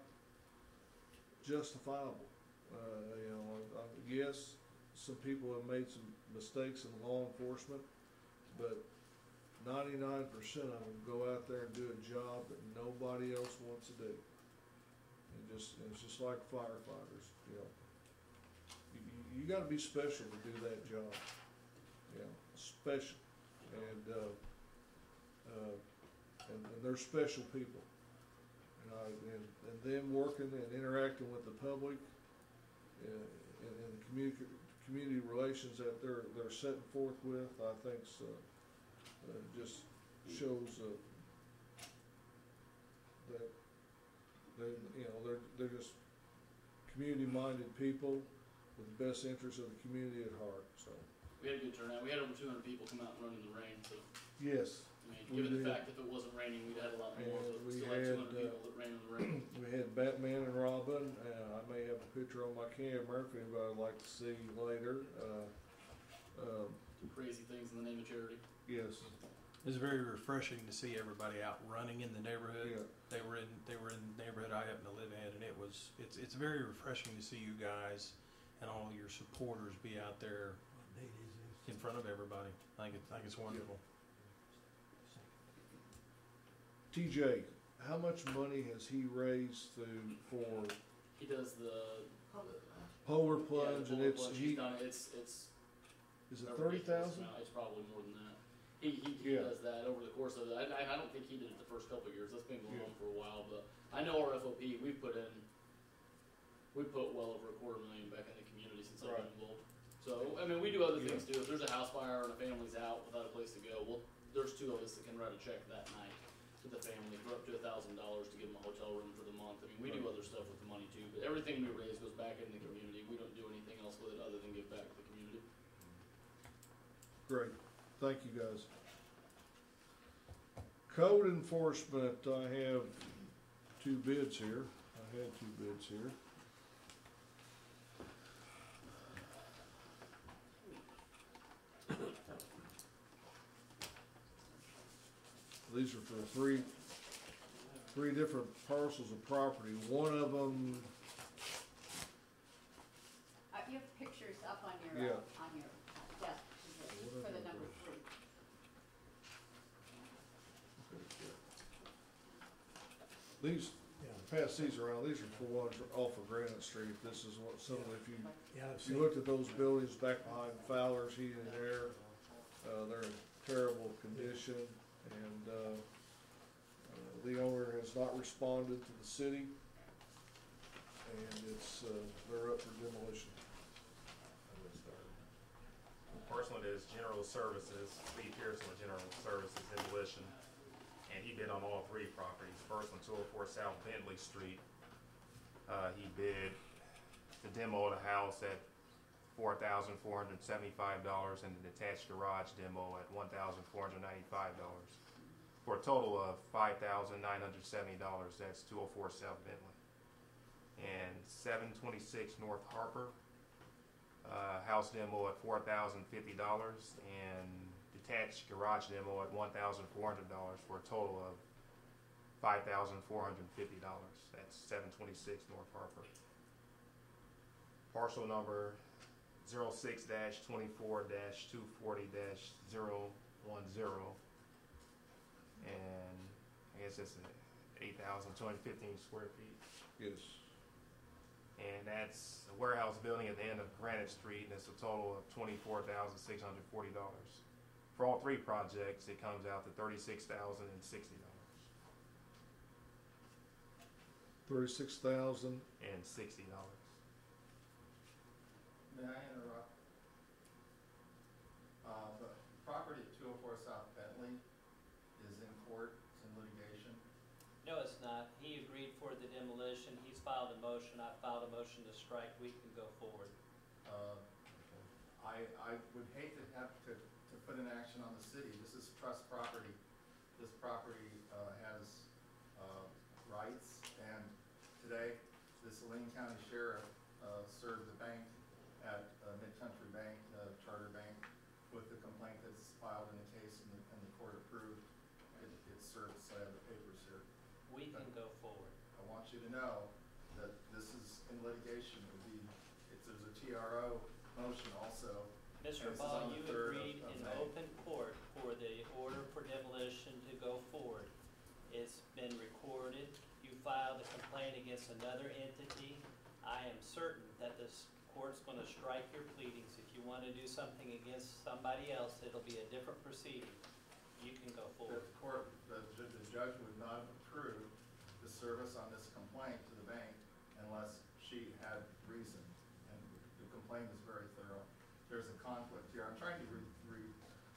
justifiable. Yes, some people have made some mistakes in law enforcement, but 99% of them go out there and do a job that nobody else wants to do. And it's just like firefighters, You got to be special to do that job, special, and they're special people. And them working and interacting with the public, and the community relations that they're setting forth with, I think just shows that they're just community-minded people with the best interests of the community at heart. So We had a good turnout. We had over 200 people come out and run in the rain. So yes. Given the fact that if it wasn't raining, we'd had a lot more. But we still had 200 people that ran in the rain. We had Batman and Robin. I may have a picture on my camera if anybody would like to see later. Crazy things in the name of charity. Yes. It was very refreshing to see everybody out running in the neighborhood. Yeah. They were in the neighborhood I happen to live in, and it's very refreshing to see you guys and all your supporters be out there in front of everybody. I think it's wonderful. TJ, how much money has he raised for? He does the Polar plunge, and it's he's done it. It's is it a 30,000? ridiculous amount. It's probably more than that. He does that over the course of it. I don't think he did it the first couple of years. That's been going on for a while. But I know our FOP, we put well over $250,000 back in the community since I've been involved. So I mean, we do other things too. If there's a house fire and a family's out without a place to go, well, there's two of us that can write a check that night to the family for up to $1,000 to give them a hotel room for the month. I mean, we do other stuff with the money too. But everything we raise goes back in the community. We don't do anything else with it other than give back to the community. Great, thank you guys. Code enforcement, I have two bids here. I had two bids here. These are for three different parcels of property. One of them, You have pictures up on your desk for the number 3. these, pass these around, these are for ones off of Granite Street. This is what some of, if you looked at those buildings back behind Fowler's Heating and Air, they're in terrible condition, and the owner has not responded to the city, and they're up for demolition. First one is General Services, Lee Pearson with General Services Demolition. And he bid on all three properties. First one, 204 South Bentley Street. He bid to demo the house at $4,475 and the detached garage demo at $1,495 for a total of $5,970. That's 204 South Bentley. And 726 North Harper, house demo at $4,050 and detached garage demo at $1,400 for a total of $5,450. That's 726 North Harper. Parcel number 06-24-240-010. And I guess it's 8,215 square feet. Yes. And that's a warehouse building at the end of Granite Street, and it's a total of $24,640. For all three projects, it comes out to $36,060. $36,060. May I interrupt? The property at 204 South Bentley is in court, it's in litigation. No, it's not. He agreed for the demolition. He's filed a motion. I filed a motion to strike. We can go forward. I would hate to have to put an action on the city. This is trust property. This property has rights, and today the Saline County Sheriff served the bank at Mid-Country Bank, Charter Bank, with the complaint that's filed in the case, and the court approved. It served, so I have the papers here. We can go forward. I want you to know that this is in litigation. There's a TRO motion also. Mr. Ball, you agreed in open court for the order for demolition to go forward. It's been recorded. You filed a complaint against another entity. I am certain that this court's going to strike your pleadings. If you want to do something against somebody else, it'll be a different proceeding. You can go forward. The judge would not have approved the service on this complaint to the bank unless she had reason. And the complaint is very thorough. There's a conflict here. I'm trying to,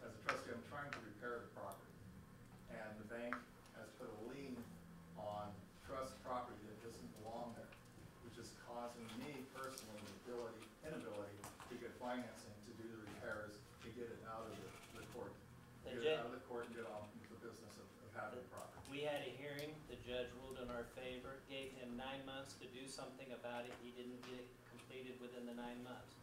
as a trustee, I'm trying to repair the property. And the bank has put a lien on trust property that doesn't belong there, which is causing me personally the inability to get financing to do the repairs, to get it out of the court. Get it out of the court and get on with the business of having the property. We had a hearing. The judge ruled in our favor, gave him 9 months to do something about it. He didn't get it completed within the 9 months.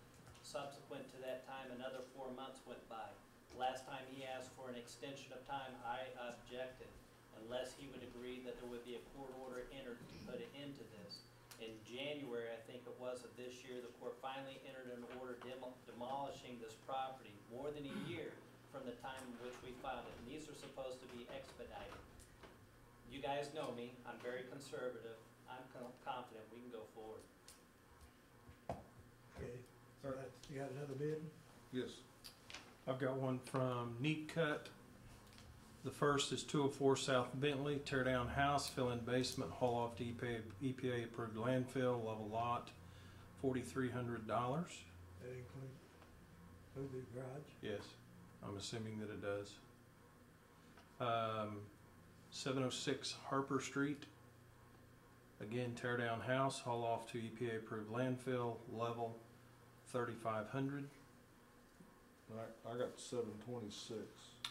Subsequent to that time, another 4 months went by. Last time he asked for an extension of time, I objected, unless he would agree that there would be a court order entered to put it into this. In January, I think it was, of this year, the court finally entered an order demolishing this property more than a year from the time in which we filed it. And these are supposed to be expedited. You guys know me. I'm very conservative. I'm confident we can go forward. Okay. So you got another bid? Yes. I've got one from Neat Cut. The first is 204 South Bentley, tear down house, fill in basement, haul off to EPA approved landfill, level lot, $4,300. That include the garage? Yes, I'm assuming that it does. 706 Harper Street. Again, tear down house, haul off to EPA approved landfill, level, $3,500. I got 726.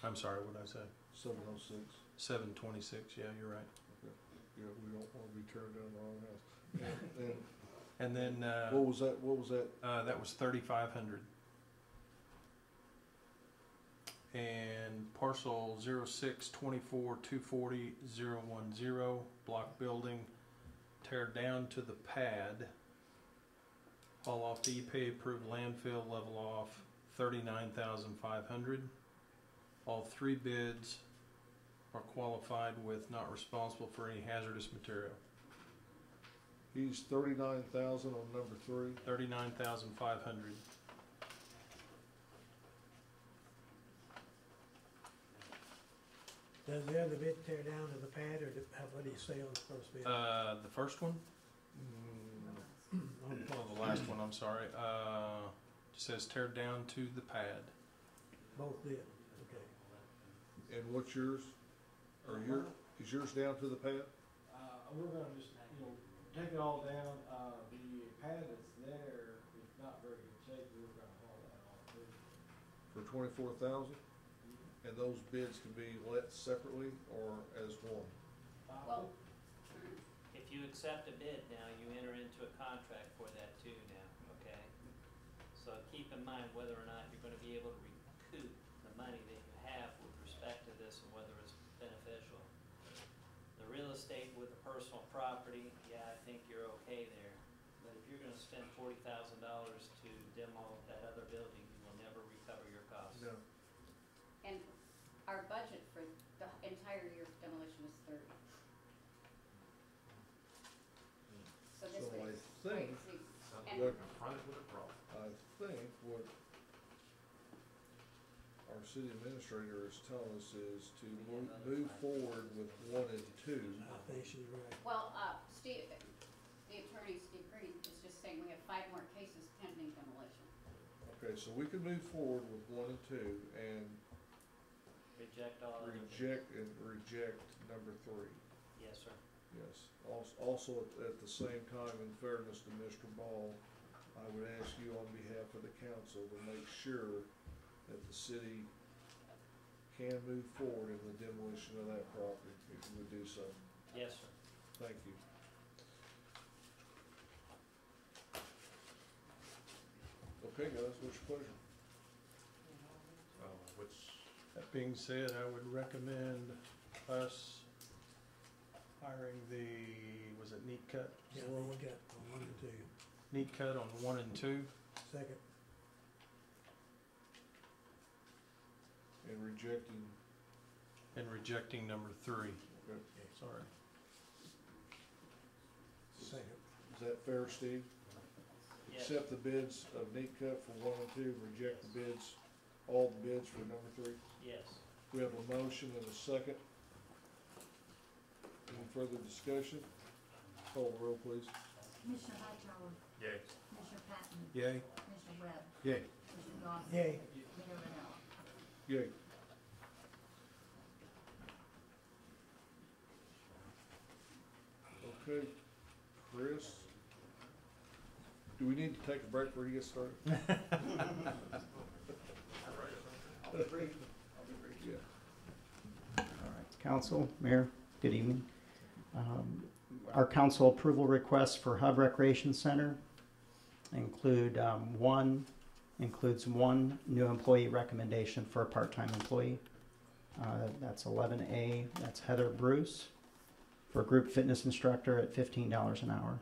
I'm sorry, what did I say? 706. 726, yeah, you're right. Okay. Yeah, we don't want to be tearing down the wrong house. And then what was that? That was 3,500. And parcel 06-24-240-010, block building, tear down to the pad, haul off to EPA approved landfill, level off, $39,500. All three bids are qualified with not responsible for any hazardous material. He's 39,000 on number 3. 39,500. Does the other bid tear down to the pad, or what do you say on the first bid? The first one? Oh, the last one, I'm sorry. Just says tear down to the pad. Both did, okay. And what's yours? Or is yours down to the pad? We're gonna just, take it all down. The pad that's there is not very good shape. We're gonna haul that off too. For 24,000? And those bids can be let separately or as one? Well, If you accept a bid now, you enter into a contract for that too now, okay? So keep in mind whether or not you're gonna be able to recoup the money that you have with respect to this and whether it's beneficial. The real estate with the personal property, yeah, I think you're okay there. But if you're gonna spend $40,000 to demo that other building, you will never recover your costs. No. and our budget for the entire year of demolition is 30. So this So I would, think, see, what, and I think what our city administrator is telling us is to move forward with 1 and 2. I think she's right. well, Steve, the attorney, Steve Green, is just saying we have 5 more cases pending demolition. Okay, so we can move forward with 1 and 2 and Reject all other bids. reject number 3. Yes, sir. Yes. Also, at the same time, in fairness to Mr. Ball, I would ask you on behalf of the council to make sure that the city can move forward in the demolition of that property, if you would do so. Yes, sir. Thank you. Okay, guys, what's your pleasure? That being said, I would recommend us hiring was it Neat Cut? Yeah, we got on 1 and 2. Neat Cut on 1 and 2. Second. And rejecting number 3. Okay. Sorry. Second. Is that fair, Steve? Yes. Accept the bids of Neat Cut for 1 and 2, reject the bids, all the bids for number 3? Yes. We have a motion and a second. Any further discussion? Call the roll, please. Commissioner Hightower, Yay. Commissioner Patton, Yay. Commissioner Webb, Yay. Commissioner Goss. Yay. Mayor Manella. Yay. Okay, Chris, do we need to take a break before you get started? Yeah. All right, Council, Mayor, good evening. Our council approval requests for Hub Recreation Center includes one new employee recommendation for a part-time employee. That's 11A, that's Heather Bruce, for a group fitness instructor at $15 an hour.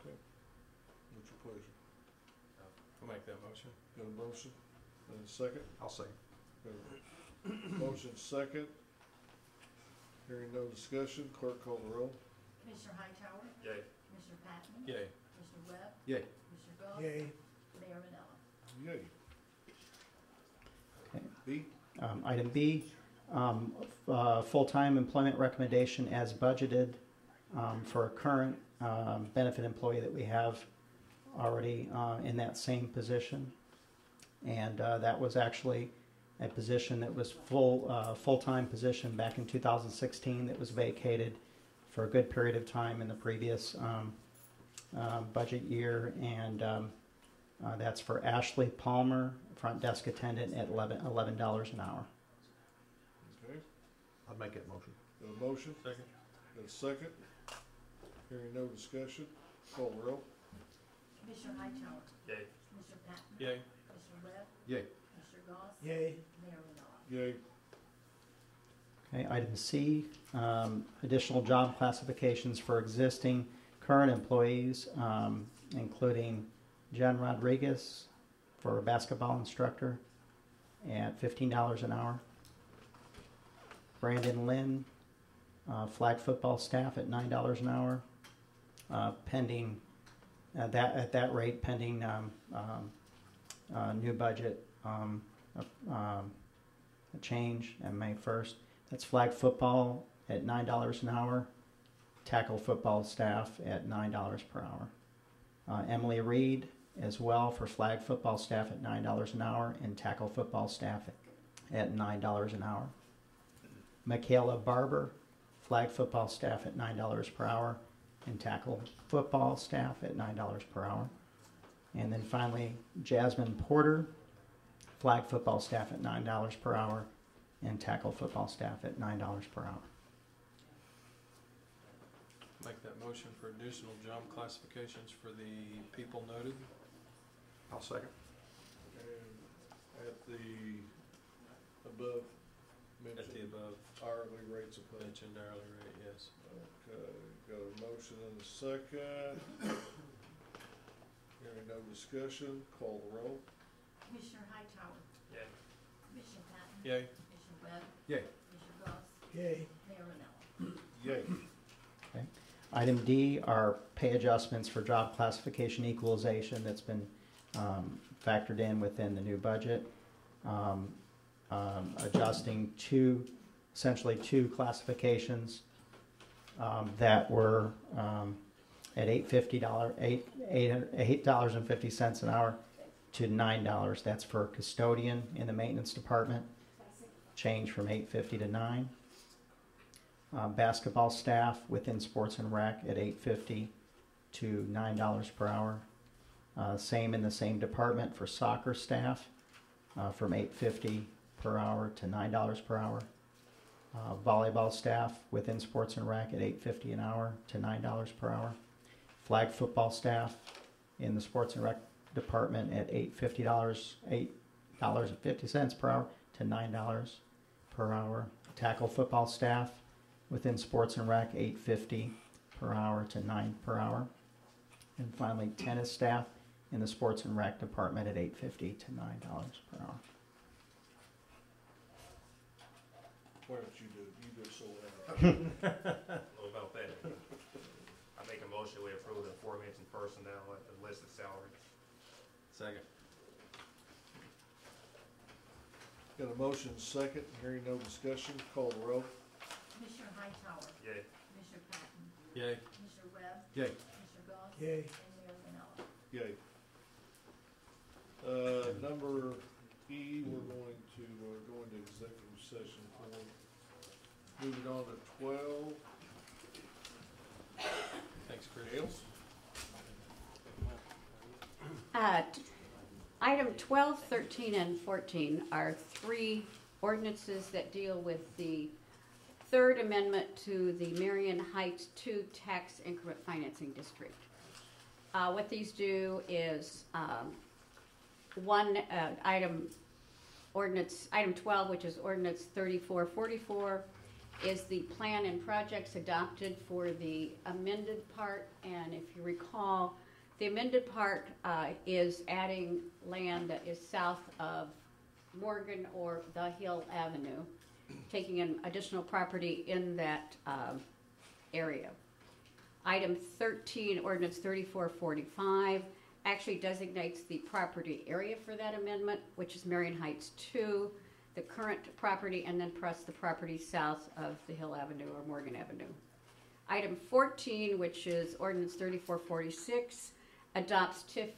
Okay. What's your pleasure? I'll make that motion. Got a motion and a second? I'll second. Got a motion second. Hearing no discussion, clerk call the roll. Commissioner Hightower, Yay. Commissioner Patton, Yay. Commissioner Webb, Yay. Commissioner Goss. Yay. Mayor Manella. Yay. Okay. B? Item B, full-time employment recommendation as budgeted for a current benefit employee that we have already in that same position. And that was actually a position that was full-time position back in 2016 that was vacated for a good period of time in the previous budget year. And that's for Ashley Palmer, front desk attendant at $11 an hour. Okay. I'd make that motion. Got a motion? Second. Got a second? Hearing no discussion, call the roll. Commissioner Hightower, Yay. Commissioner Patton, Yay. Commissioner Webb, Yay. Commissioner Goss. Yay. Mayor Manella. Yay. Okay, item C, additional job classifications for existing current employees, including Jen Rodriguez for a basketball instructor at $15 an hour. Brandon Lynn, flag football staff at $9 an hour, pending at that rate, pending new budget a change on May 1st. That's flag football at $9 an hour, tackle football staff at $9 per hour. Emily Reed as well for flag football staff at $9 an hour and tackle football staff at $9 an hour. Michaela Barber, flag football staff at $9 per hour and tackle football staff at $9 per hour. And then finally, Jasmine Porter, flag football staff at $9 per hour and tackle football staff at $9 per hour. Make that motion for additional job classifications for the people noted. I'll second. And at the above mentioned hourly rates of pay. Mentioned hourly rate, yes. Okay, got a motion and a second. Hearing no discussion, call the roll. Commissioner Hightower. Yay. Commissioner Patton. Yay. Commissioner Webb. Yay. Commissioner Goss. Yay. Mayor Manella. Yay. Okay. Item D are pay adjustments for job classification equalization that's been factored in within the new budget. Adjusting essentially two classifications that were at $8.50 an hour to $9. That's for custodian in the maintenance department. Change from $8.50 to $9. Basketball staff within sports and rec at $8.50 to $9 per hour. Same in the same department for soccer staff from $8.50 per hour to $9 per hour. Volleyball staff within sports and rec at $8.50 an hour to $9 per hour. Flag football staff in the sports and rec department at $8.50 per hour to $9 per hour. Tackle football staff within sports and rec $8.50 per hour to $9 per hour. And finally, tennis staff in the sports and rec department at $8.50 to $9 per hour. Why don't you do it? You do it so well. What about that? I make a motion we approve the aforementioned personnel at the listed salary. Second. Got a motion second, hearing no discussion, call the roll. Commissioner Hightower. Yay. Commissioner Patton. Yay. Commissioner Webb. Yay. Commissioner Goss. Yay. And Mayor Manella. Yay. Number E, we're going to go into executive session for. Moving on to 12. Thanks, Chris. Ailes? Item 12, 13, and 14 are three ordinances that deal with the third amendment to the Marion Heights 2 Tax Increment Financing District. What these do is item 12, which is ordinance 3444, is the plan and projects adopted for the amended part. And if you recall, the amended part is adding land that is south of Morgan or the Hill Avenue, taking in additional property in that area. Item 13, ordinance 3445, actually designates the property area for that amendment, which is Marion Heights 2, the current property, and then plus the property south of the Hill Avenue or Morgan Avenue. Item 14, which is ordinance 3446, adopts TIF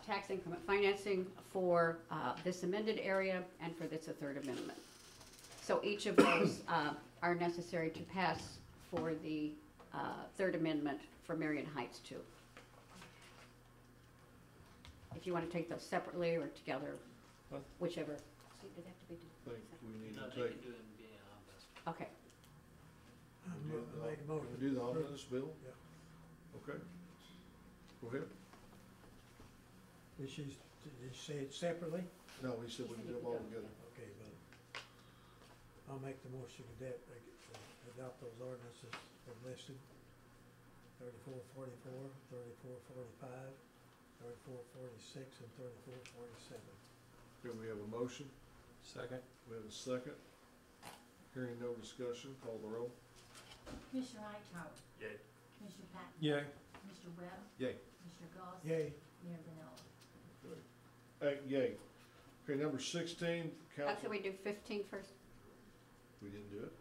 tax increment financing for this amended area and for this third amendment. So each of those are necessary to pass for the third amendment for Marion Heights 2. If you want to take those separately or together, whichever. So did it have to be? I think we need No, to they take. can do it in being omnibus. Okay. Make a motion. Do the omnibus bill? Yeah. Okay. Go ahead. Did you say it separately? No, he said we can do them all together. Okay, but I'll make the motion that adopt those ordinances as listed. 3444, 3445, 3446, and 3447. Okay, we have a motion. Second. We have a second. Hearing no discussion, call the roll. Commissioner Hightower. Yay. Commissioner Patton. Yay. Commissioner Webb. Yay. Commissioner Goss. Yay. Mayor Manella. Yay. Okay, number 16, council. Can we do 15 first? We didn't do it?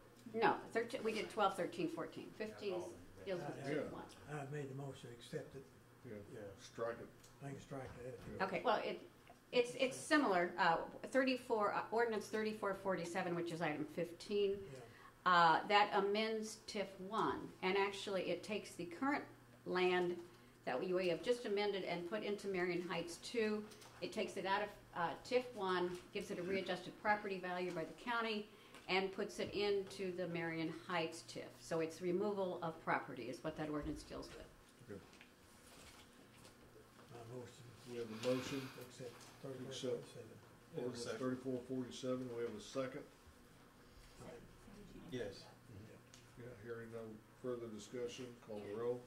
No, 13, we did 12, 13, 14. 15 deals with Yeah. one. I made the motion, accept it. Yeah, strike it. I can strike that. Okay, well, it's similar, ordinance 3447, which is item 15. That amends TIF 1, and actually it takes the current land that we have just amended and put into Marion Heights 2. It takes it out of TIF 1, gives it a readjusted property value by the county, and puts it into the Marion Heights TIF. So it's removal of property is what that ordinance deals with. Okay. My motion. We have a motion. Accept Accept. Ordinance 3447, we have a second. Yes. Yeah, hearing no further discussion, call the roll.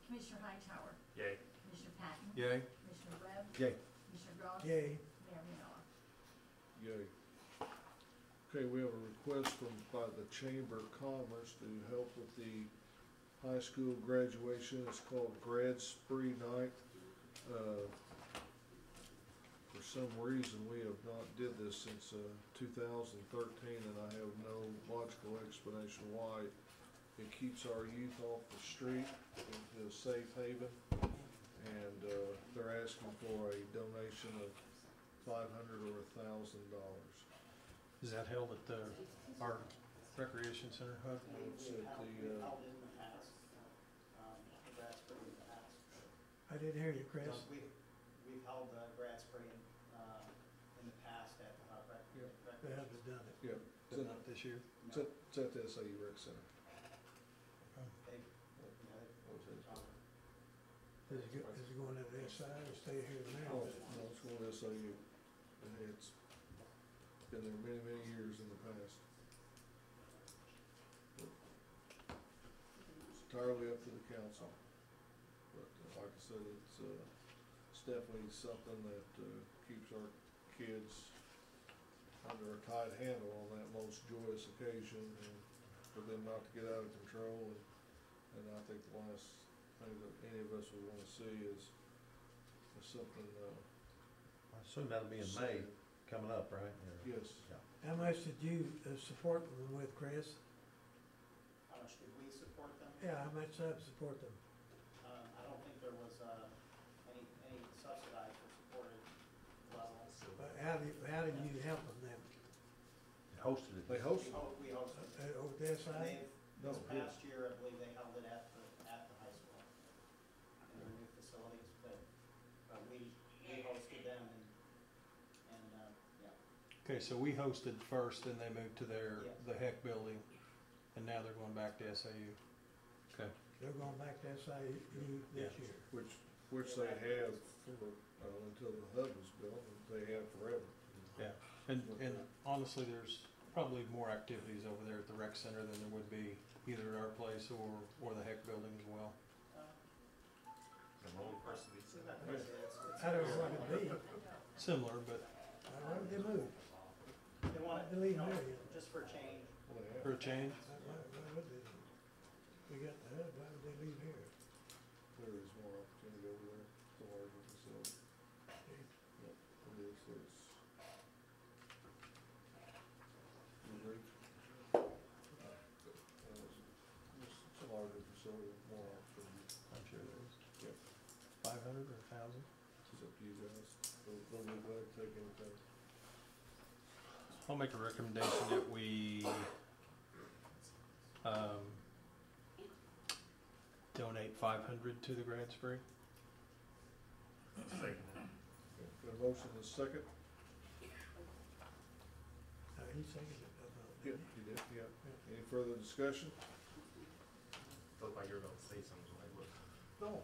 Commissioner Hightower. Yay. Commissioner Patton. Yay. Commissioner Webb. Yay. Commissioner Goss. Yay. Mayor Miller. Yay. Okay, we have a request by the Chamber of Commerce to help with the high school graduation. It's called Grad Spree Night. For some reason, we have not did this since 2013, and I have no logical explanation why. It keeps our youth off the street into a safe haven, and they're asking for a donation of $500 or $1,000. Is that held at our recreation center hub? It's at the I didn't hear you, Chris. We've held the grad spree in the past at the hub. We haven't done it. Yeah, But not this year? it's at the SAU Rec Center. Is it going to the SI or stay here in Oh, Maryland? no, it's going to SAU. And it's been there many, many years in the past. It's entirely up to the council. But like I said, it's definitely something that keeps our kids under a tight handle on that most joyous occasion, and for them not to get out of control. And I think the last thing that any of us would want to see is something. I assume that'll be in May, coming up, right? Yes. Yeah. How much did you support them with, Chris? How much did we support them? Yeah, how much support them? I don't think there was any subsidized or supported level. But how did you help them then? Hosted it. They hosted it. We hosted it. Over the SI? This past year, I believe they held it at the high school in their new facilities, but we hosted them and yeah. Okay, so we hosted first, then they moved to the HEC building, and now they're going back to SAU. Okay. They're going back to SIU this year. Which they have for, until the hub is built, they have forever. Yeah, and honestly, there's probably more activities over there at the rec center than there would be either at our place or the HEC building as well. I don't know what it'd be. Similar, but Why would they move? They wanted to leave Marion. just for a change. for a change. Why would they? We got the hub, why would they leave here? There is more opportunity over there. It's a larger facility. Yep, it is. You agree? It's a larger facility with more opportunity. I'm sure there is. Yep. 500 or 1,000. It's up to you guys. They'll be glad to take anything. I'll make a recommendation that we donate 500 to the grad spree. Second. Okay, got a motion and a second? He seconded it. Yep, you did, yeah. Any further discussion? Looked like you were going to say something like, look. No.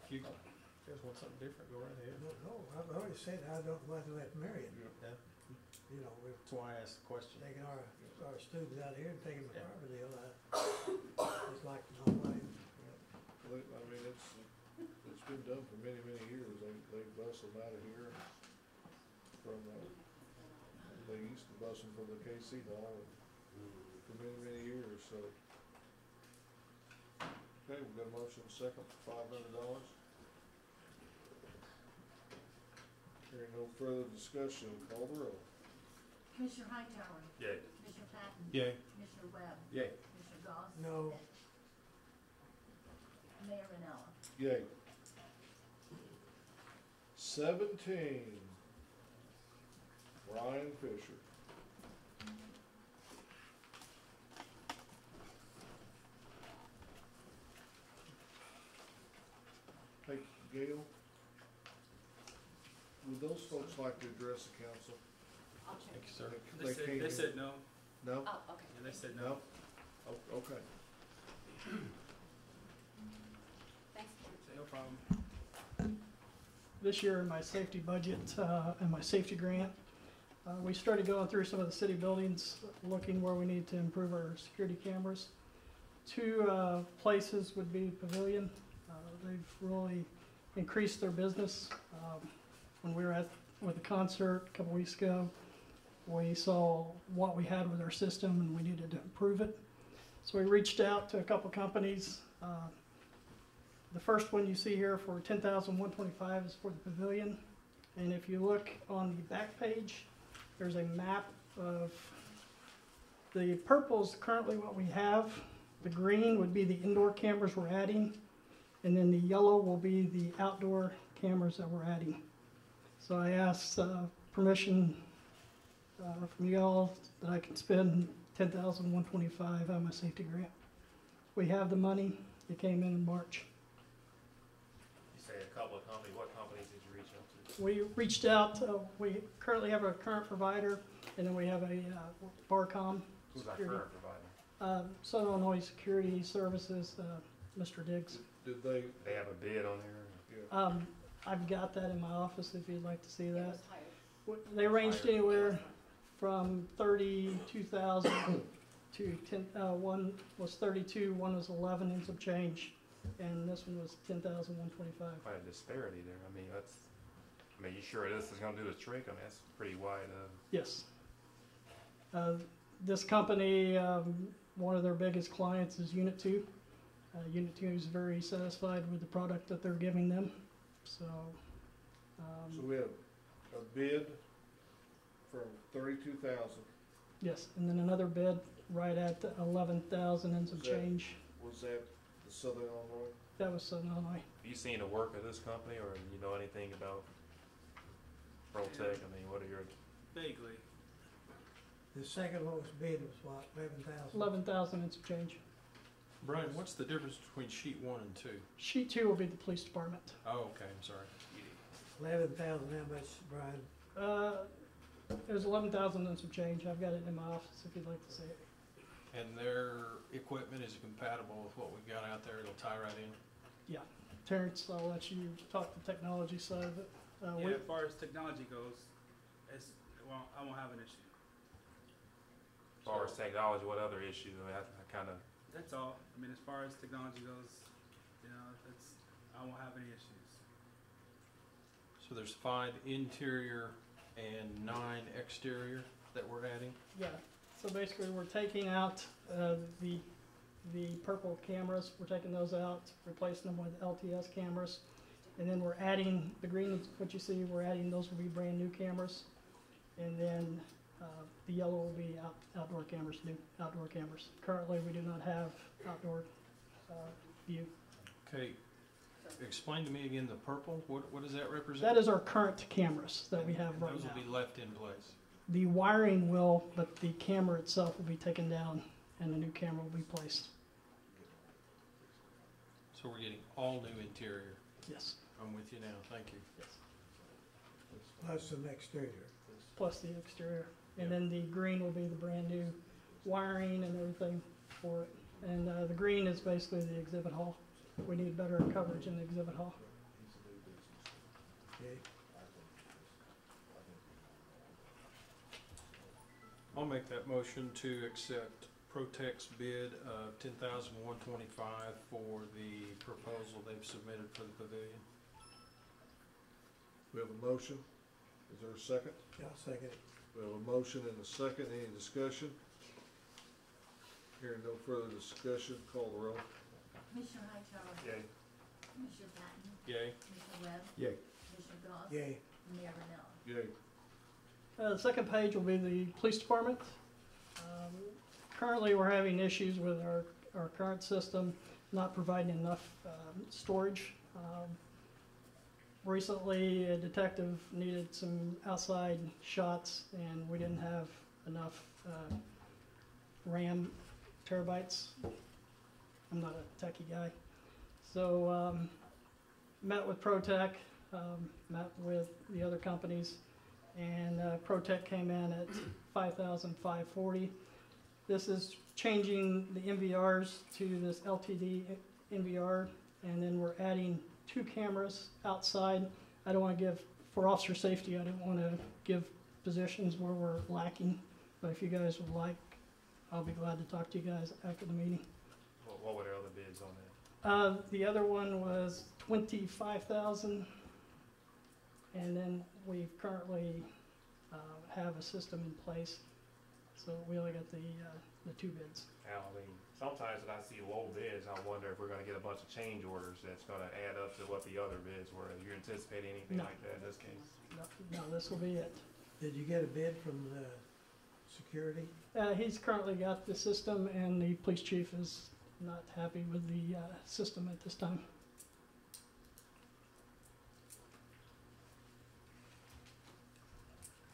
If you guys want something different, go right ahead. No, I've already said I don't want to let Marion. Yeah. You know, we're That's why I asked the question. taking our students out here and taking the Yeah. Carbondale out. It's like nobody. I mean, it's been done for many, many years. They bus them out of here from, they used to bus them from the KC Hall for many, many years, so. Okay, we've got a motion second for $500. Hearing no further discussion, call the roll. Commissioner Hightower. Yay. Commissioner Patton. Yay. Commissioner Webb. Yay. Commissioner Goss. No. Mayor Manella. Yay. 17, Ryan Fisher. Hey, Gail, would those folks like to address the council? I'll check. Thank you, sir. They They said no. No? Oh, okay. Yeah, they said no. No? Oh, okay. Thanks. No problem. This year in my safety budget and my safety grant, we started going through some of the city buildings, looking where we need to improve our security cameras. Two places would be Pavilion. They've really increased their business. When we were with a concert a couple weeks ago, we saw what we had with our system and we needed to improve it. So we reached out to a couple companies. The first one you see here for $10,125 is for the Pavilion. And if you look on the back page, there's a map of the purple is currently what we have. The green would be the indoor cameras we're adding. And then the yellow will be the outdoor cameras that we're adding. So I asked permission from you all that I can spend $10,125 on my safety grant. We have the money. It came in March. You say a couple of companies. What companies did you reach out to? We reached out. We currently have a current provider, and then we have a Barcom. Who's our current provider? Southern Illinois Security Services, Mr. Diggs. Did they? They have a bid on there? Yeah. I've got that in my office if you'd like to see It that. was higher. They ranged anywhere from 32,000 to 10. One was 32, one was 11 and some change, and this one was 10,125. Quite a disparity there. I mean, that's. I mean, you sure this is going to do the trick? I mean, that's pretty wide. Yes. This company, one of their biggest clients is Unit 2. Unit 2 is very satisfied with the product that they're giving them. So we have a bid for 32,000. yes, and then another bid right at 11,000 and some change. Was that the Southern Illinois? That was Southern Illinois. Have you seen the work of this company, or you know anything about ProTech? I mean, what are your Vaguely. The second lowest bid was what, 11,000? 11,000 and some change. Brian, what's the difference between sheet 1 and 2? Sheet 2 will be the police department. Oh, okay, I'm sorry. 11,000, how much, Brian? It was 11,000 and some change. I've got it in my office if you'd like to see it. And their equipment is compatible with what we've got out there? It'll tie right in? Yeah. Terrence, I'll let you talk the technology side of it. Yeah, as far as technology goes, well, I won't have an issue. as far as technology? What other issues? I mean, I kind of. That's all. I mean, as far as technology goes, you know, I won't have any issues. So there's 5 interior and 9 exterior that we're adding? Yeah. So basically, we're taking out the purple cameras. We're taking those out, replacing them with LTS cameras, and then we're adding the green. What you see, we're adding those will be brand new cameras, and then the yellow will be outdoor cameras, new outdoor cameras. Currently, we do not have outdoor view. Okay. Explain to me again the purple. What does that represent? That is our current cameras that we have And right those now. will be left in place. The wiring will, but the camera itself will be taken down, and a new camera will be placed. So we're getting all new interior. Yes. I'm with you now. Thank you. Yes. Plus some exterior. Plus the exterior. And then the green will be the brand new wiring and everything for it. And the green is basically the exhibit hall. We need better coverage in the exhibit hall. Okay. I'll make that motion to accept ProTech's bid of $10,125 for the proposal they've submitted for the pavilion. We have a motion. Is there a second? Yeah, I'll second it. We have a motion and a second. Any discussion? Hearing no further discussion, call the roll. Commissioner Hightower? Yay. Commissioner Patton? Yay. Commissioner Webb? Yay. Commissioner Goss? Yay. Mayor Vanilla? Yay. The second page will be the police department. Currently, we're having issues with our current system not providing enough storage. recently, a detective needed some outside shots, and we didn't have enough RAM terabytes. I'm not a techie guy. So met with ProTech, met with the other companies, and ProTech came in at $5,540. This is changing the NVRs to this LTD NVR, and then we're adding 2 cameras outside. I don't want to give, for officer safety, I don't want to give positions where we're lacking, but if you guys would like, I'll be glad to talk to you guys after the meeting. What were the other bids on that? The other one was $25,000, and then we currently have a system in place, so we only got the 2 bids. Now, I mean, sometimes when I see low bids, I wonder if we're gonna get a bunch of change orders that's gonna add up to what the other bids were. Are you anticipating anything like that in this case? No, this will be it. Did you get a bid from the security? He's currently got the system, and the police chief is not happy with the system at this time.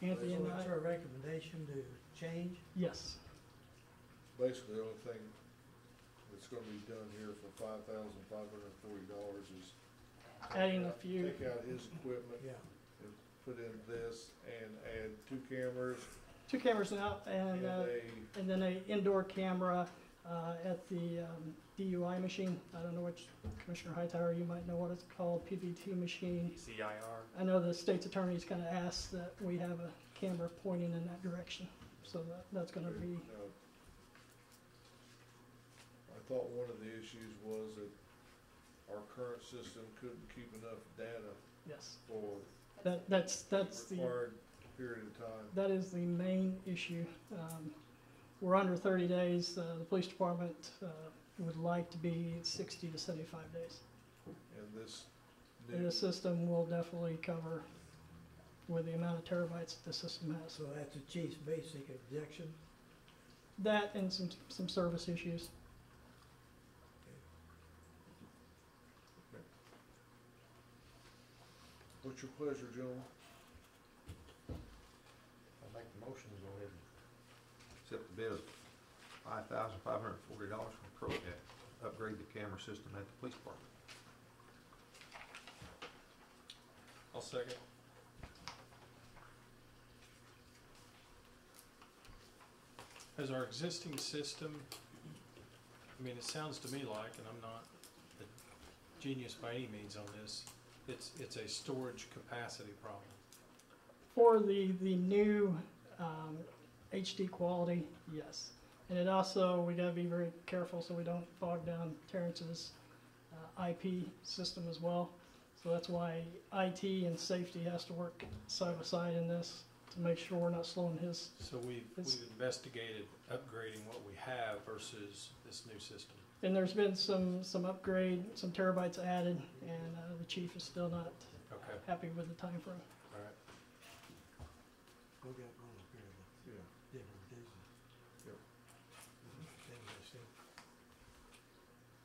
Anthony and So it's I, our recommendation to change? yes. Basically, the only thing that's gonna be done here for $5,540 is Adding a few. take out his equipment Yeah. and put in this and add 2 cameras 2 cameras now, and then a indoor camera at the DUI machine. I don't know which, Commissioner Hightower, you might know what it's called, PVT machine. CIR? I know the state's attorney's kind of asked that we have a camera pointing in that direction, so that's going to be. I thought one of the issues was that our current system couldn't keep enough data Yes. for That's the the required period of time. that is the main issue. We're under 30 days. The police department would like to be 60 to 75 days. And this And the system will definitely cover with the amount of terabytes that the system has. So that's the chief's basic objection? That and some service issues. What's your pleasure, gentlemen? I'll make the motion to go ahead and accept the bid of $5,540 from ProTech, upgrade the camera system at the police department. I'll second. As our existing system, I mean, it sounds to me like, and I'm not a genius by any means on this, it's a storage capacity problem. For the new HD quality, yes. And it also, we gotta be very careful so we don't bog down Terrence's IP system as well. So that's why IT and safety has to work side by side in this to make sure we're not slowing his. So we've investigated upgrading what we have versus this new system. And there's been some upgrade, some terabytes added, and the chief is still not happy with the time frame. All right. We got one up here, the different business.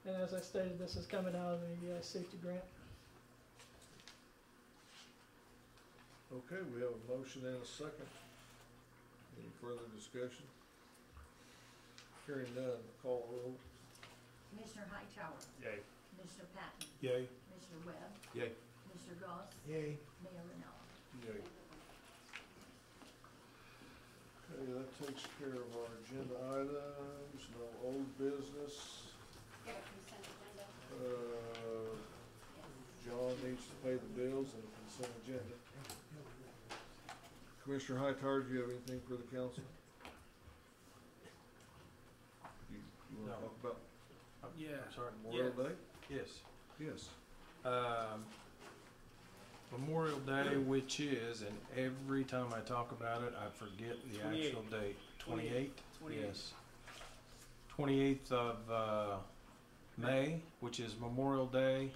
And as I stated, this is coming out of the safety grant. Okay, we have a motion and a second. Any further discussion? Hearing none, call the roll. Commissioner Hightower. Yay. Commissioner Patton. Yay. Commissioner Webb. Yay. Commissioner Goss. Yay. Mayor Renell. Yay. Okay, that takes care of our agenda items, no old business. John needs to pay the bills and the consent agenda. Commissioner Hightower, do you have anything for the council? You wanna No. talk about Yeah. I'm sorry. Memorial Day? Yes. Yes. Memorial Day, which is, and every time I talk about it, I forget the actual date. 28th? 28th. Yes. 28th of May, which is Memorial Day.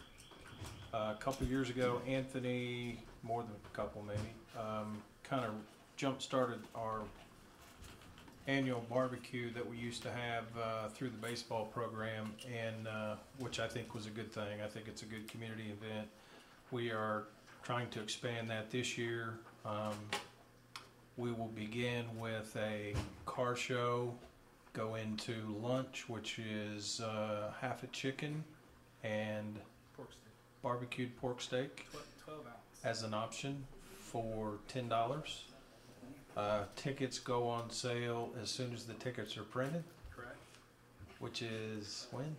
A couple years ago, Anthony, more than a couple maybe, kind of jump-started our annual barbecue that we used to have through the baseball program, and which I think was a good thing. I think it's a good community event. We are trying to expand that this year. We will begin with a car show, go into lunch, which is half a chicken and Pork steak. barbecued pork steak 12 ounce. as an option for $10. Tickets go on sale as soon as the tickets are printed, Correct. which is when?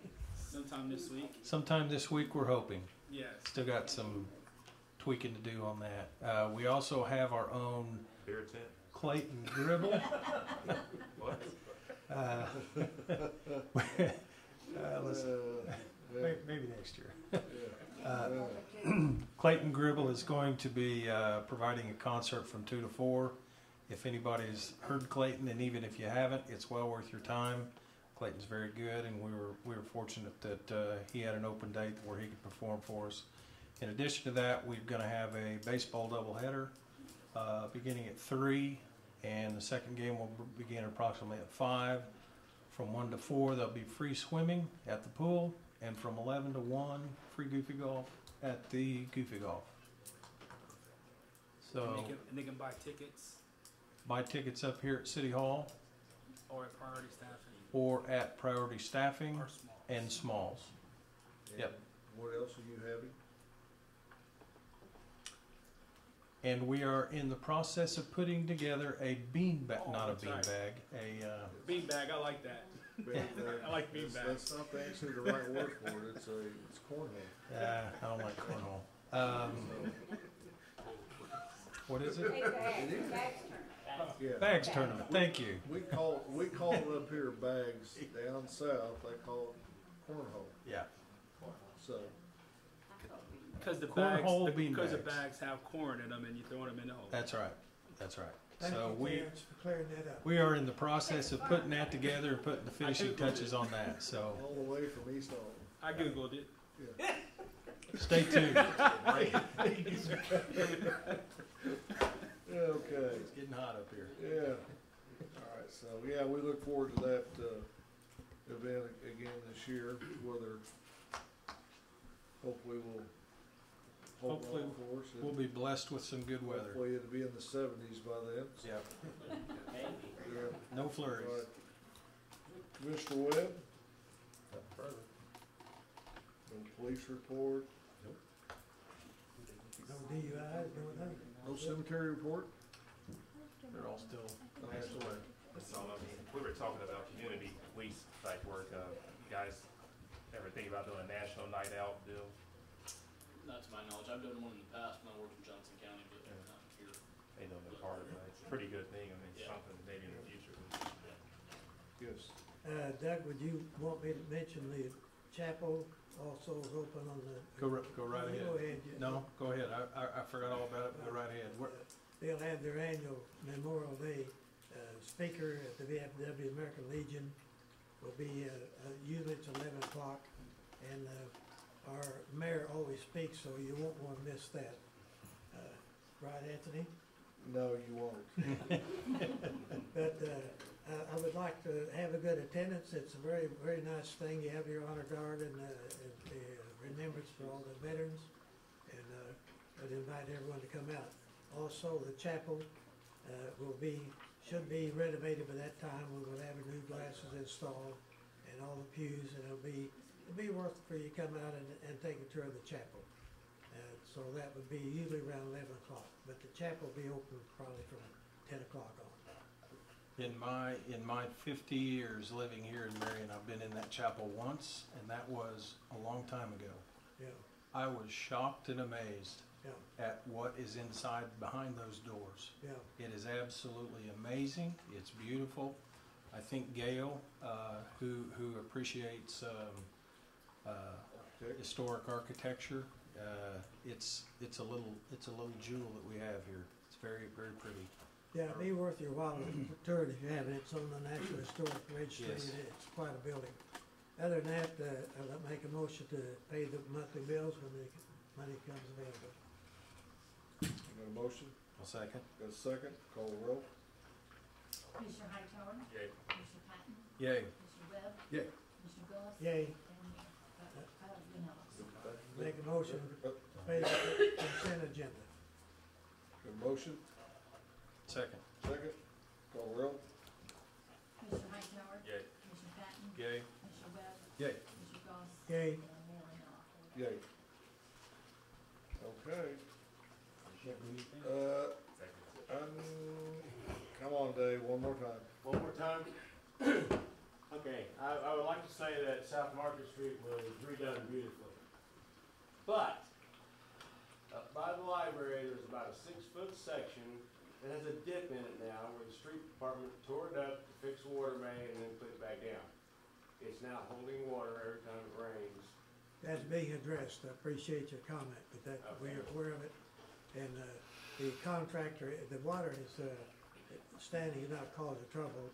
Sometime this week. Sometime this week, we're hoping. Yes. Still got some tweaking to do on that. We also have our own Beer tent. Clayton Gribble. What? Maybe next year. Clayton Gribble is going to be providing a concert from 2 to 4. If anybody's heard Clayton, and even if you haven't, it's well worth your time. Clayton's very good, and we were fortunate that he had an open date where he could perform for us. In addition to that, we're going to have a baseball doubleheader beginning at 3, and the second game will begin approximately at 5. From 1 to 4, there'll be free swimming at the pool, and from 11 to 1, free goofy golf at the goofy golf. So And they can buy tickets buy tickets up here at City Hall or at Priority Staffing. or at Priority Staffing Or Smalls. and Smalls. Yep. What else are you having? And we are in the process of putting together a bean bag, not a that's bean right. bag, Bean bag, I like that. I like bean bags. That's not actually the right word for it. It's cornhole. I don't like cornhole. What is it? Yeah. Bags tournament. Thank you. We call it up here bags. Down south, they call it cornhole. Yeah. So Because the Cornhole bags, bean because the bags. bags have corn in them, and you throw them in the hole. That's right. That's right. Thank So you, we Clarence, for clearing that up. we are in the process of putting that together and putting the finishing touches on that. So all the way from East Alton. I googled it. Yeah. stay tuned. Okay. It's getting hot up here. Yeah. All right. So yeah, we look forward to that event again this year. Whether hopefully Hopefully for us. we'll be blessed with some good weather. Hopefully it'll be in the 70s by then. Yep. Yeah. No flurries. All right. Mr. Webb? Nothing further. No police report? No DUIs, no nothing. No cemetery report? They're all still passed away. So, I mean, we were talking about community police type work. You guys ever think about doing a national night out deal? Not to my knowledge. I've done one in the past when I worked in Johnson County, but not here. They don't know part of it. It's a pretty good thing. I mean, Yeah. something maybe in the future. Yes. Doug, would you want me to mention the chapel also is open on the? Go right ahead. Go ahead. yeah. No, go ahead. I forgot all about it. Go right ahead. They'll have their annual Memorial Day speaker at the VFW American Legion. Will be usually it's 11 o'clock, and our mayor always speaks, so you won't want to miss that. Right, Anthony? No, you won't. But I would like to have a good attendance. It's a very, very nice thing. You have your honor guard and the remembrance for all the veterans, and I'd invite everyone to come out. Also, the chapel should be renovated by that time. We will have new glasses installed and all the pews, and it'll be worth for you to come out and take a tour of the chapel. So that would be usually around 11 o'clock, but the chapel will be open probably from 10 o'clock on. In my 50 years living here in Marion, I've been in that chapel once, and that was a long time ago. Yeah. I was shocked and amazed Yeah. at what is inside behind those doors. Yeah. It is absolutely amazing. It's beautiful. I think Gail, who appreciates historic architecture, it's a little jewel that we have here. It's very, very pretty. Yeah, it'd be worth your while to tour it if you have it. It's on the National Historic Registry. Yes. It's quite a building. Other than that, I'll make a motion to pay the monthly bills when the money comes available. Got a motion? I'll second. Got a second? Call the roll. Commissioner Hightower? Yay. Commissioner Patton? Yay. Commissioner Webb? Yay. Commissioner Gillis? Yay. And Yanela. Make a motion. pay the consent agenda. Got a motion? Second. Second. Call the roll. Commissioner Hightower? Yay. Commissioner Patton? Yay. Commissioner Webb? Yay. Commissioner Goss? Yay. And Mayor Lambert. Yay. Okay. Come on, Dave, one more time. One more time? Okay, I would like to say that South Market Street was redone beautifully. But, up by the library, there's about a 6-foot section that has a dip in it now where the street department tore it up to fix the water main and then put it back down. It's now holding water every time it rains. That's being addressed. I appreciate your comment, but that, we're aware of it. And, the contractor, the water is, standing, not causing trouble.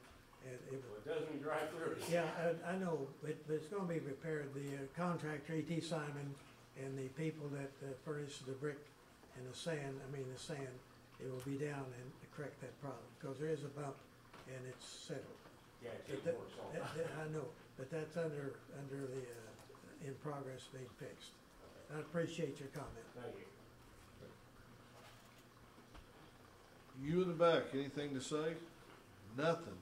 And it doesn't dry through. Yeah, I know, but it's gonna be repaired. The contractor, E.T. Simon, and the people that furnish the brick and the sand, it will be down and correct that problem. Because there is a bump and it's settled. Yeah, But I know, but that's under the, in progress being fixed. I appreciate your comment. Thank you. You in the back, anything to say? Nothing.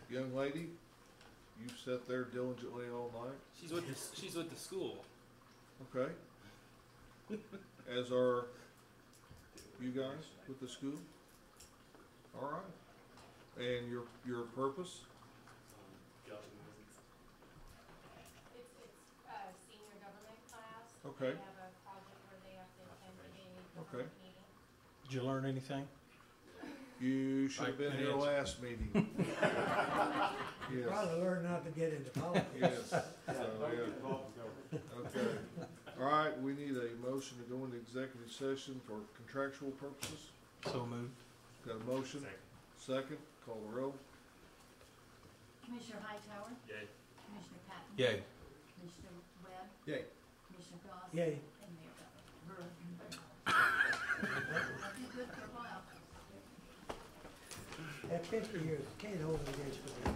Young lady, you've sat there diligently all night. She's with the school. Okay. As are you guys with the school? All right. And your purpose? It's a senior government class. Okay. They have a project where they have to attend a Okay. meeting. Did you learn anything? You should have been here last meeting. You probably learned not to get into politics. Yes. So, yeah. Okay. All right, we need a motion to go into executive session for contractual purposes. So moved. Got a motion? Second. Call the roll. Commissioner Hightower? Yay. Commissioner Patton? Yay. Commissioner Webb? Yay. Commissioner Goss? Yay. And Mayor Lambert. Good for a while. At 50 years, can't hold it against me.